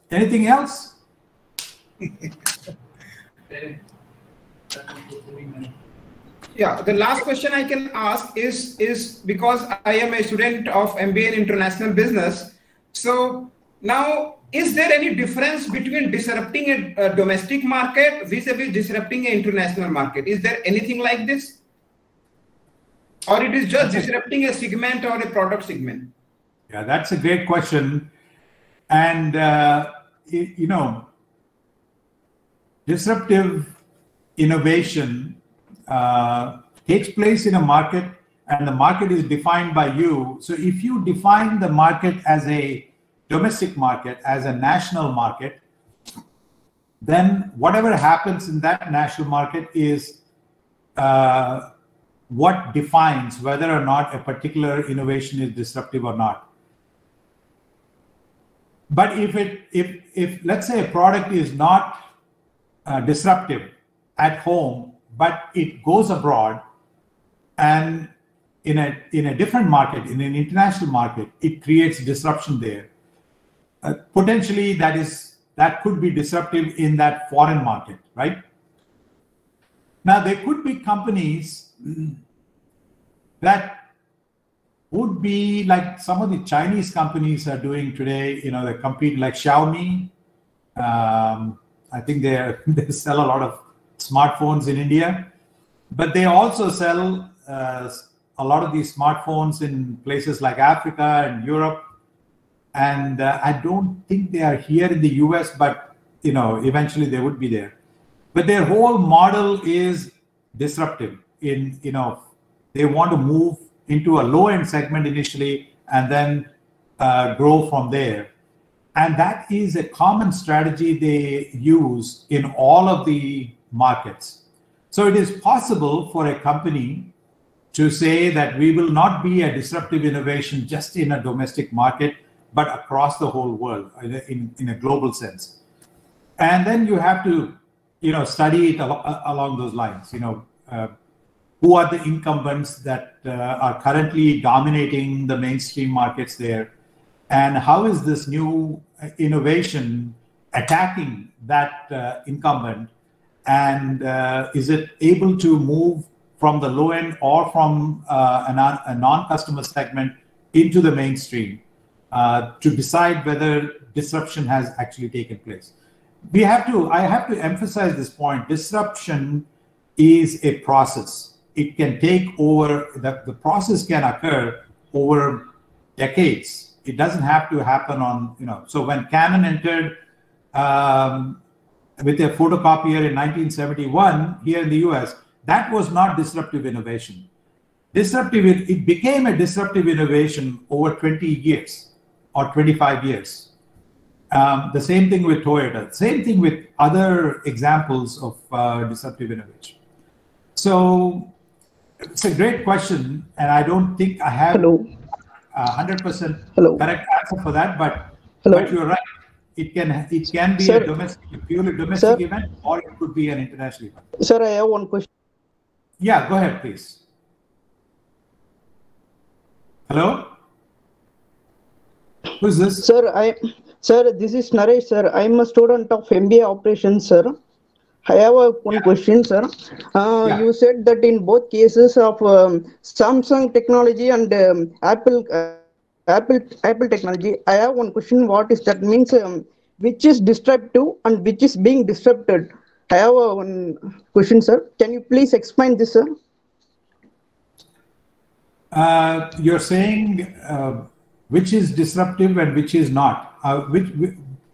Anything else? Yeah, the last question I can ask is because I am a student of MBA in International Business, So now, is there any difference between disrupting a domestic market vis-a-vis disrupting an international market? Is there anything like this? Or it is just disrupting a segment or a product segment? Yeah, that's a great question. And, you know, disruptive innovation takes place in a market, and the market is defined by you. So if you define the market as a domestic market, as a national market, then whatever happens in that national market is what defines whether or not a particular innovation is disruptive or not. But if let's say a product is not disruptive at home, but it goes abroad and in a different market, in an international market, it creates disruption there. Potentially that could be disruptive in that foreign market, right? Now there could be companies that would be like some of the Chinese companies are doing today. You know, they compete like Xiaomi. I think they sell a lot of smartphones in India, but they also sell a lot of these smartphones in places like Africa and Europe. And I don't think they are here in the US, but you know, eventually they would be there. But their whole model is disruptive. In, you know, they want to move into a low-end segment initially and then grow from there. And that is a common strategy they use in all of the markets. So it is possible for a company to say that we will not be a disruptive innovation just in a domestic market, but across the whole world in a global sense. And then you have to, you know, study it along those lines. You know, who are the incumbents that are currently dominating the mainstream markets there, and how is this new innovation attacking that incumbent, and is it able to move from the low end or from a non-customer segment into the mainstream to decide whether disruption has actually taken place. I have to emphasize this point. Disruption is a process. It can take over, the process can occur over decades. It doesn't have to happen on, you know, so when Canon entered with a photocopier in 1971 here in the US, that was not disruptive innovation. It became a disruptive innovation over 20 years or 25 years. The same thing with Toyota, same thing with other examples of disruptive innovation. So it's a great question, and I don't think I have a 100% correct answer for that, but you're right. It can be a purely domestic event, or it could be an international event. Sir, I have one question. Yeah, go ahead, please. Hello? Who's this? Sir, this is Naresh, sir. I'm a student of MBA operations, sir. I have one question, sir. You said that in both cases of Samsung technology and Apple technology, I have one question. What is that means? Which is disruptive and which is being disrupted? I have one question, sir. Can you please explain this, sir? You're saying which is disruptive and which is not.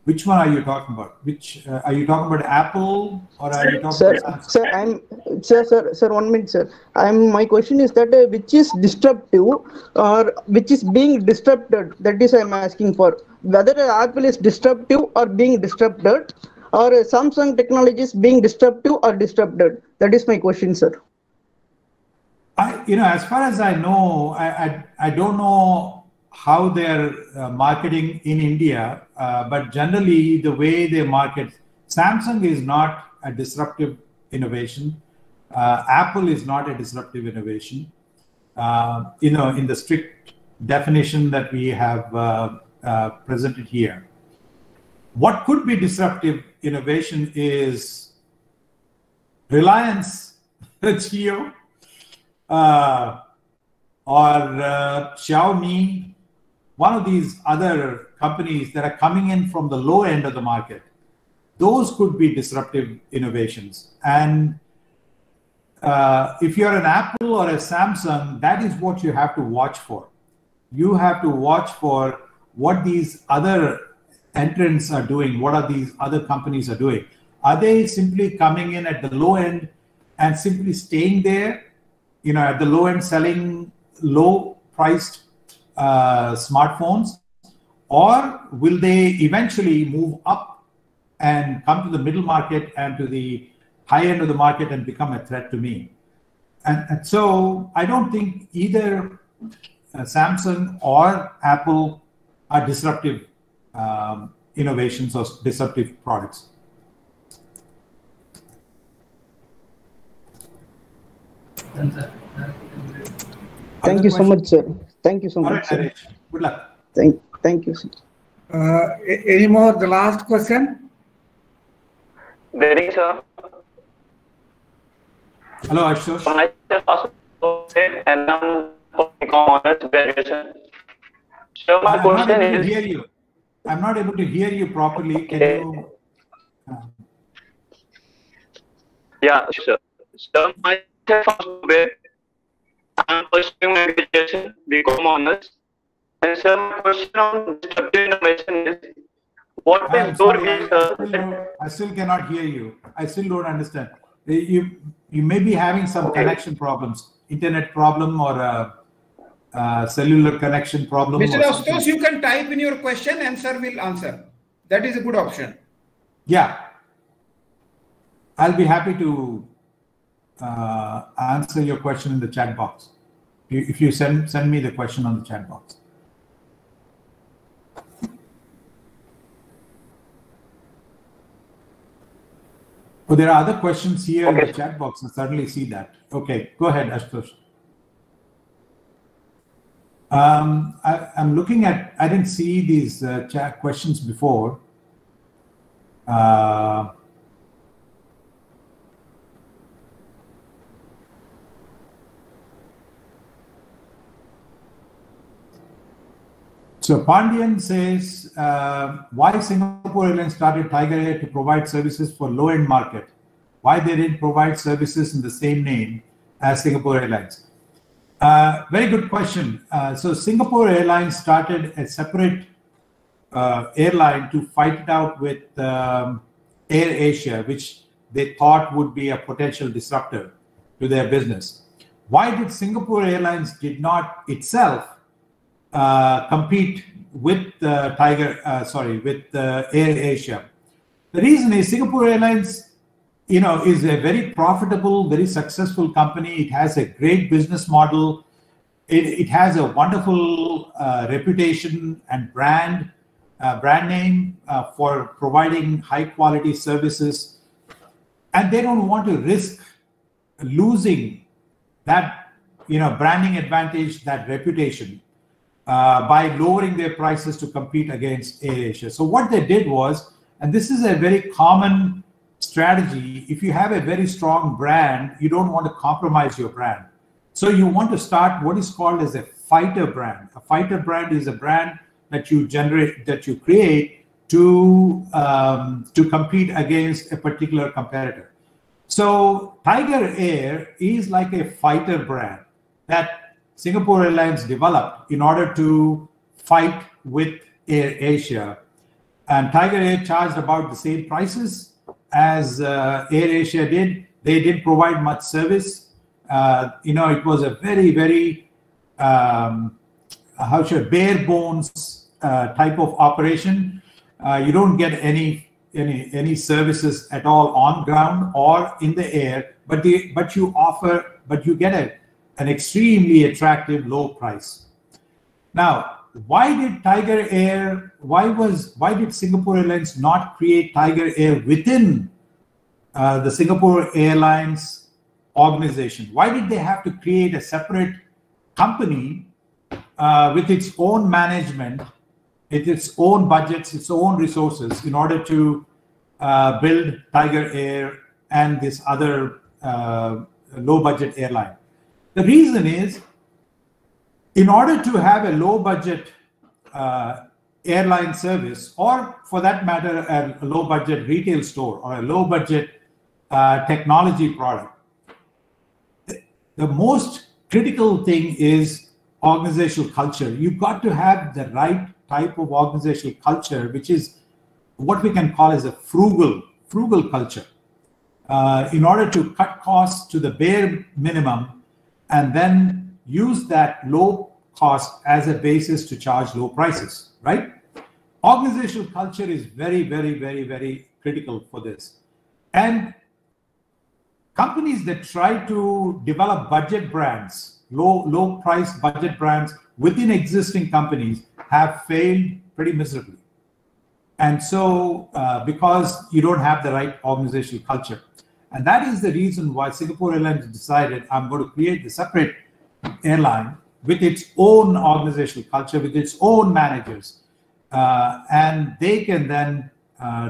Which one are you talking about? Which are you talking about? Apple, or are you talking about Samsung? Sir, 1 minute, sir. My question is that which is disruptive or which is being disrupted? That is, I'm asking for whether Apple is disruptive or being disrupted, or Samsung technology is being disruptive or disrupted. That is my question, sir. As far as I know, I don't know how they're marketing in India, but generally the way they market, Samsung is not a disruptive innovation. Apple is not a disruptive innovation. In the strict definition that we have presented here. What could be disruptive innovation is Reliance Jio or Xiaomi one of these other companies that are coming in from the low end of the market, those could be disruptive innovations. And if you're an Apple or a Samsung, that is what you have to watch for. You have to watch for what these other entrants are doing, what are these other companies are doing. Are they simply coming in at the low end and simply staying there, at the low end selling low-priced smartphones? Or will they eventually move up and come to the middle market and to the high end of the market and become a threat to me? And so I don't think either Samsung or Apple are disruptive innovations or disruptive products. Thank you so much, sir. Thank you so much, sir. Good luck. Thank you, sir. Any more? The last question? There is, sir. Hello, Ashutosh. Myself also said, and I'm honors graduation. So my question is. I'm not able to hear you properly. Can you? Yeah, sure. So myself also I'm pursuing my graduation, become honors. And sir, my question on disruptive innovation is, what is your view, sir? I still cannot hear you. I still don't understand. You may be having some connection problems, internet problem or cellular connection problem. Mr. Ashutosh, you can type in your question and sir will answer. That is a good option. Yeah. I'll be happy to answer your question in the chat box. If you send me the question on the chat box. Oh, there are other questions here in the chat box. I certainly see that. Okay, go ahead, Ashutosh. I'm looking at, I didn't see these chat questions before. So Pandian says, why Singapore Airlines started Tiger Air to provide services for low-end market? Why they didn't provide services in the same name as Singapore Airlines? Very good question. So Singapore Airlines started a separate airline to fight it out with Air Asia, which they thought would be a potential disruptor to their business. Why did Singapore Airlines did not itself compete with with Air Asia? The reason is Singapore Airlines, is a very profitable, very successful company. It has a great business model. It has a wonderful reputation and brand name for providing high quality services, and they don't want to risk losing that branding advantage, that reputation, by lowering their prices to compete against AirAsia. So what they did was, and this is a very common strategy, if you have a very strong brand, you don't want to compromise your brand. So you want to start what is called as a fighter brand. A fighter brand is a brand that you create to compete against a particular competitor. So Tiger Air is like a fighter brand that Singapore Airlines developed in order to fight with Air Asia. And Tiger Air charged about the same prices as Air Asia did. They didn't provide much service. It was a very, very, bare bones type of operation. You don't get any services at all on ground or in the air, but you get an extremely attractive low price. Now, why did Tiger Air? Why did Singapore Airlines not create Tiger Air within the Singapore Airlines organization? Why did they have to create a separate company with its own management, with its own budgets, its own resources, in order to build Tiger Air and this other low-budget airline? The reason is, in order to have a low-budget airline service, or for that matter, a low budget retail store or a low budget technology product, the most critical thing is organizational culture. You've got to have the right type of organizational culture, which is what we can call as a frugal culture, in order to cut costs to the bare minimum and then use that low cost as a basis to charge low prices, right? Organizational culture is very, very, very, very critical for this. And companies that try to develop budget brands, low price budget brands within existing companies have failed pretty miserably. And so, because you don't have the right organizational culture. And that is the reason why Singapore Airlines decided, I'm going to create a separate airline with its own organizational culture, with its own managers. And they can then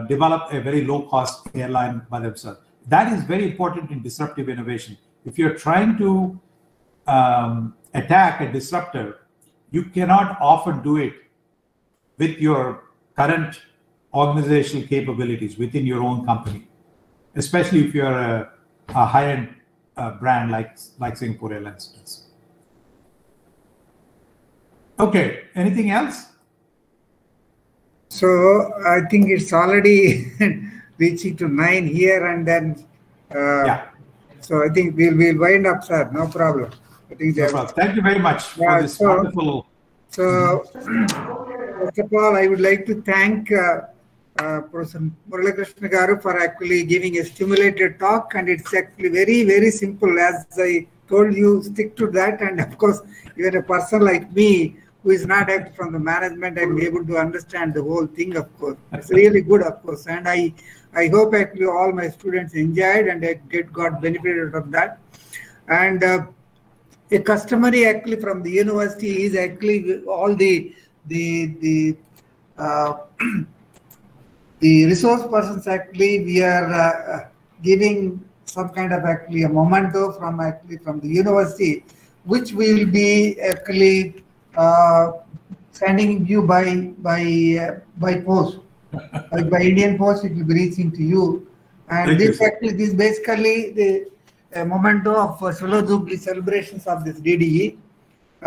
develop a very low-cost airline by themselves. That is very important in disruptive innovation. If you're trying to attack a disruptor, you cannot often do it with your current organizational capabilities within your own company, especially if you're a high-end brand like Singapore Airlines does. Okay, anything else? So I think it's already reaching to 9 here, and then so I think we'll wind up, sir. No problem. I think no problem. Thank you very much for this wonderful. So first of all, I would like to thank Professor Krishna Garu for actually giving a stimulated talk, and it's actually very, very simple. As I told you, stick to that, and of course, even a person like me who is not from the management, I'm able to understand the whole thing, of course. It's really good, of course. And I hope actually all my students enjoyed and got benefited from that. And a customary actually from the university is actually all the resource persons actually, we are giving some kind of actually a memento from the university, which we will be actually sending you by post, by Indian Post. It will be reaching to you, and this basically the memento of Jubilee celebrations of this DDE.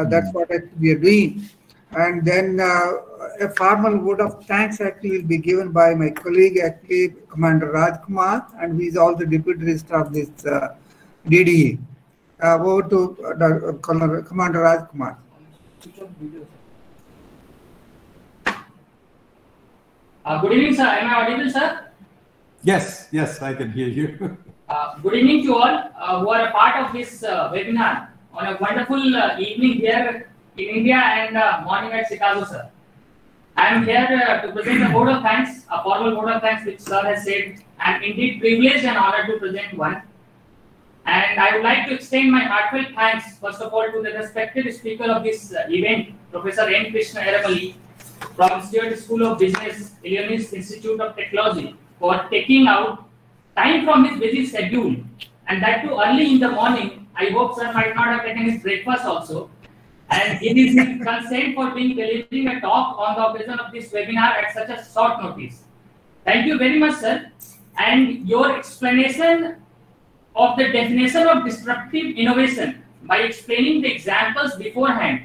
That's what we are doing, and then a formal vote of thanks actually will be given by my colleague actually Commander Rajkumar, and he is also deputy registrar of this DDE. Over to Commander Rajkumar. Good evening, sir. Am I audible, sir? Yes, I can hear you. Good evening to all who are a part of this webinar on a wonderful evening here in India and morning at Chicago, sir. I am here to present a vote of thanks, a formal vote of thanks, which sir has said. I am indeed privileged and honored to present one. And I would like to extend my heartfelt thanks, first of all, to the respected speaker of this event, Professor Krishna Erramilli from Stuart School of Business, Illinois Institute of Technology, for taking out time from his busy schedule, and that too early in the morning. I hope sir might not have taken his breakfast also. And it is his consent for delivering a talk on the occasion of this webinar at such a short notice. Thank you very much, sir. And your explanation of the definition of disruptive innovation by explaining the examples beforehand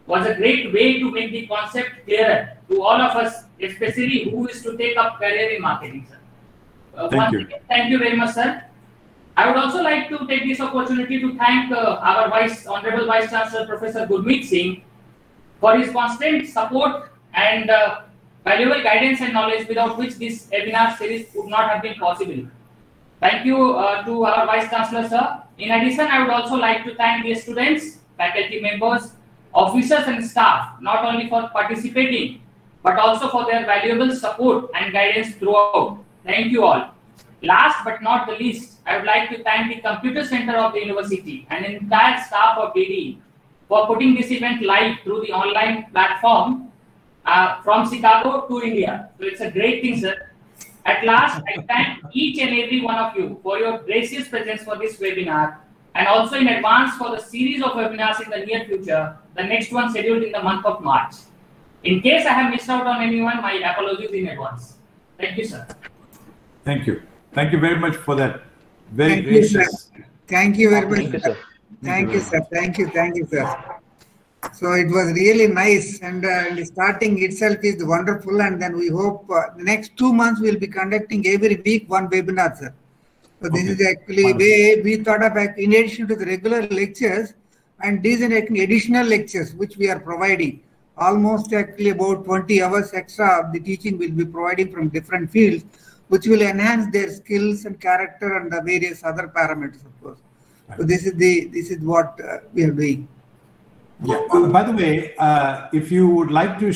was a great way to make the concept clearer to all of us, especially who is to take up career in marketing, sir. Thank you very much, sir. I would also like to take this opportunity to thank our Honorable Vice Chancellor, Professor Gurmeet Singh, for his constant support and valuable guidance and knowledge, without which this webinar series would not have been possible. Thank you to our Vice Chancellor, sir. In addition, I would also like to thank the students, faculty members, officers and staff, not only for participating, but also for their valuable support and guidance throughout. Thank you all. Last but not the least, I would like to thank the Computer Center of the University and the entire staff of DDE for putting this event live through the online platform from Chicago to India. So it's a great thing, sir. At last, I thank each and every one of you for your gracious presence for this webinar, and also in advance for the series of webinars in the near future, the next one scheduled in the month of March. In case I have missed out on anyone, my apologies in advance. Thank you, sir. Thank you. Thank you very much for that very Thank you, gracious. sir. Thank you very much. Thank you, sir. Thank you, sir. Thank you, sir. So it was really nice, and the starting itself is wonderful. And then we hope the next 2 months we'll be conducting every week one webinar, sir. So this is actually way we thought of, in addition to the regular lectures, and these are actually additional lectures which we are providing. Almost actually about 20 hours extra of the teaching will be providing from different fields, which will enhance their skills and character and the various other parameters, of course. So this is what we are doing. Yeah. By the way, if you would like to,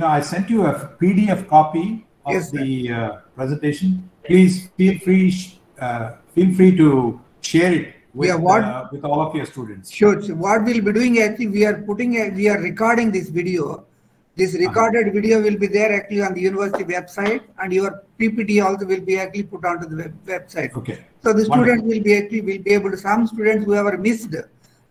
I sent you a PDF copy of the presentation. Please feel free to share it with all of your students. Sure. So what we'll be doing actually, we are recording this video. This recorded video will be there actually on the university website, and your PPT also will be actually put onto the website. Okay. So the students will be able to. Some students who have missed.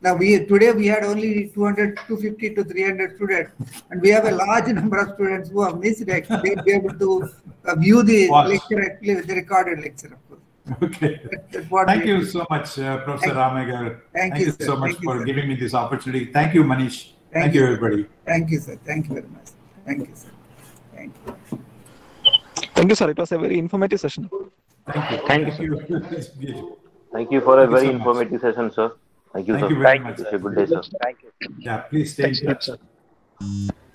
Now today we had only 250 to 300 students, and we have a large number of students who have missed it. They'll be able to view the lecture actually with the recorded lecture, of course. Okay. Thank you so much, Professor Ramaigaru. Thank you so much for giving me this opportunity. Thank you, Manish. Thank you, everybody. Thank you, sir. Thank you very much. Thank you, sir. Thank you. Thank you, sir. It was a very informative session. Thank you. Thank you. Thank you for a very informative session, sir. Thank you, sir. Thank you very much. Have a good day, sir. Thank you. Yeah, please stay in touch.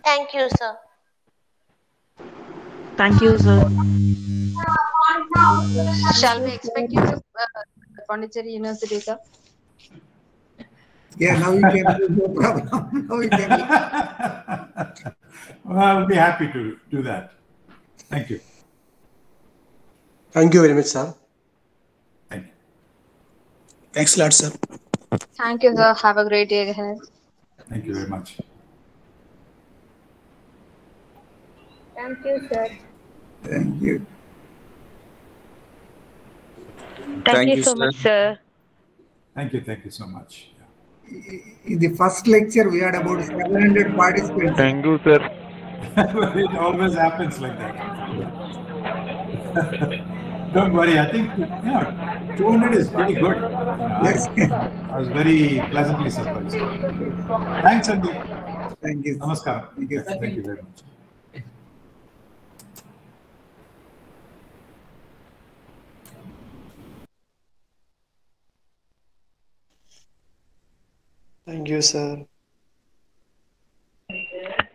Thank you, sir. Thank you, sir. Shall we expect you to Pondicherry University, sir? Yeah, now you can. No problem. Now you can. Well, I'll be happy to do that. Thank you. Thank you very much, sir. Thank you. Thanks a lot, sir. Thank you, sir. Have a great day ahead. Thank you very much. Thank you, sir. Thank you. Thank you so much, sir. Thank you so much. In the first lecture, we had about 700 participants. Thank you, sir. It always happens like that. Don't worry. I think 200 is pretty good. Yes. I was very pleasantly surprised. Thanks, Andy. Thank you. Namaskar. Thank you very much. Thank you, sir.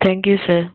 Thank you, sir.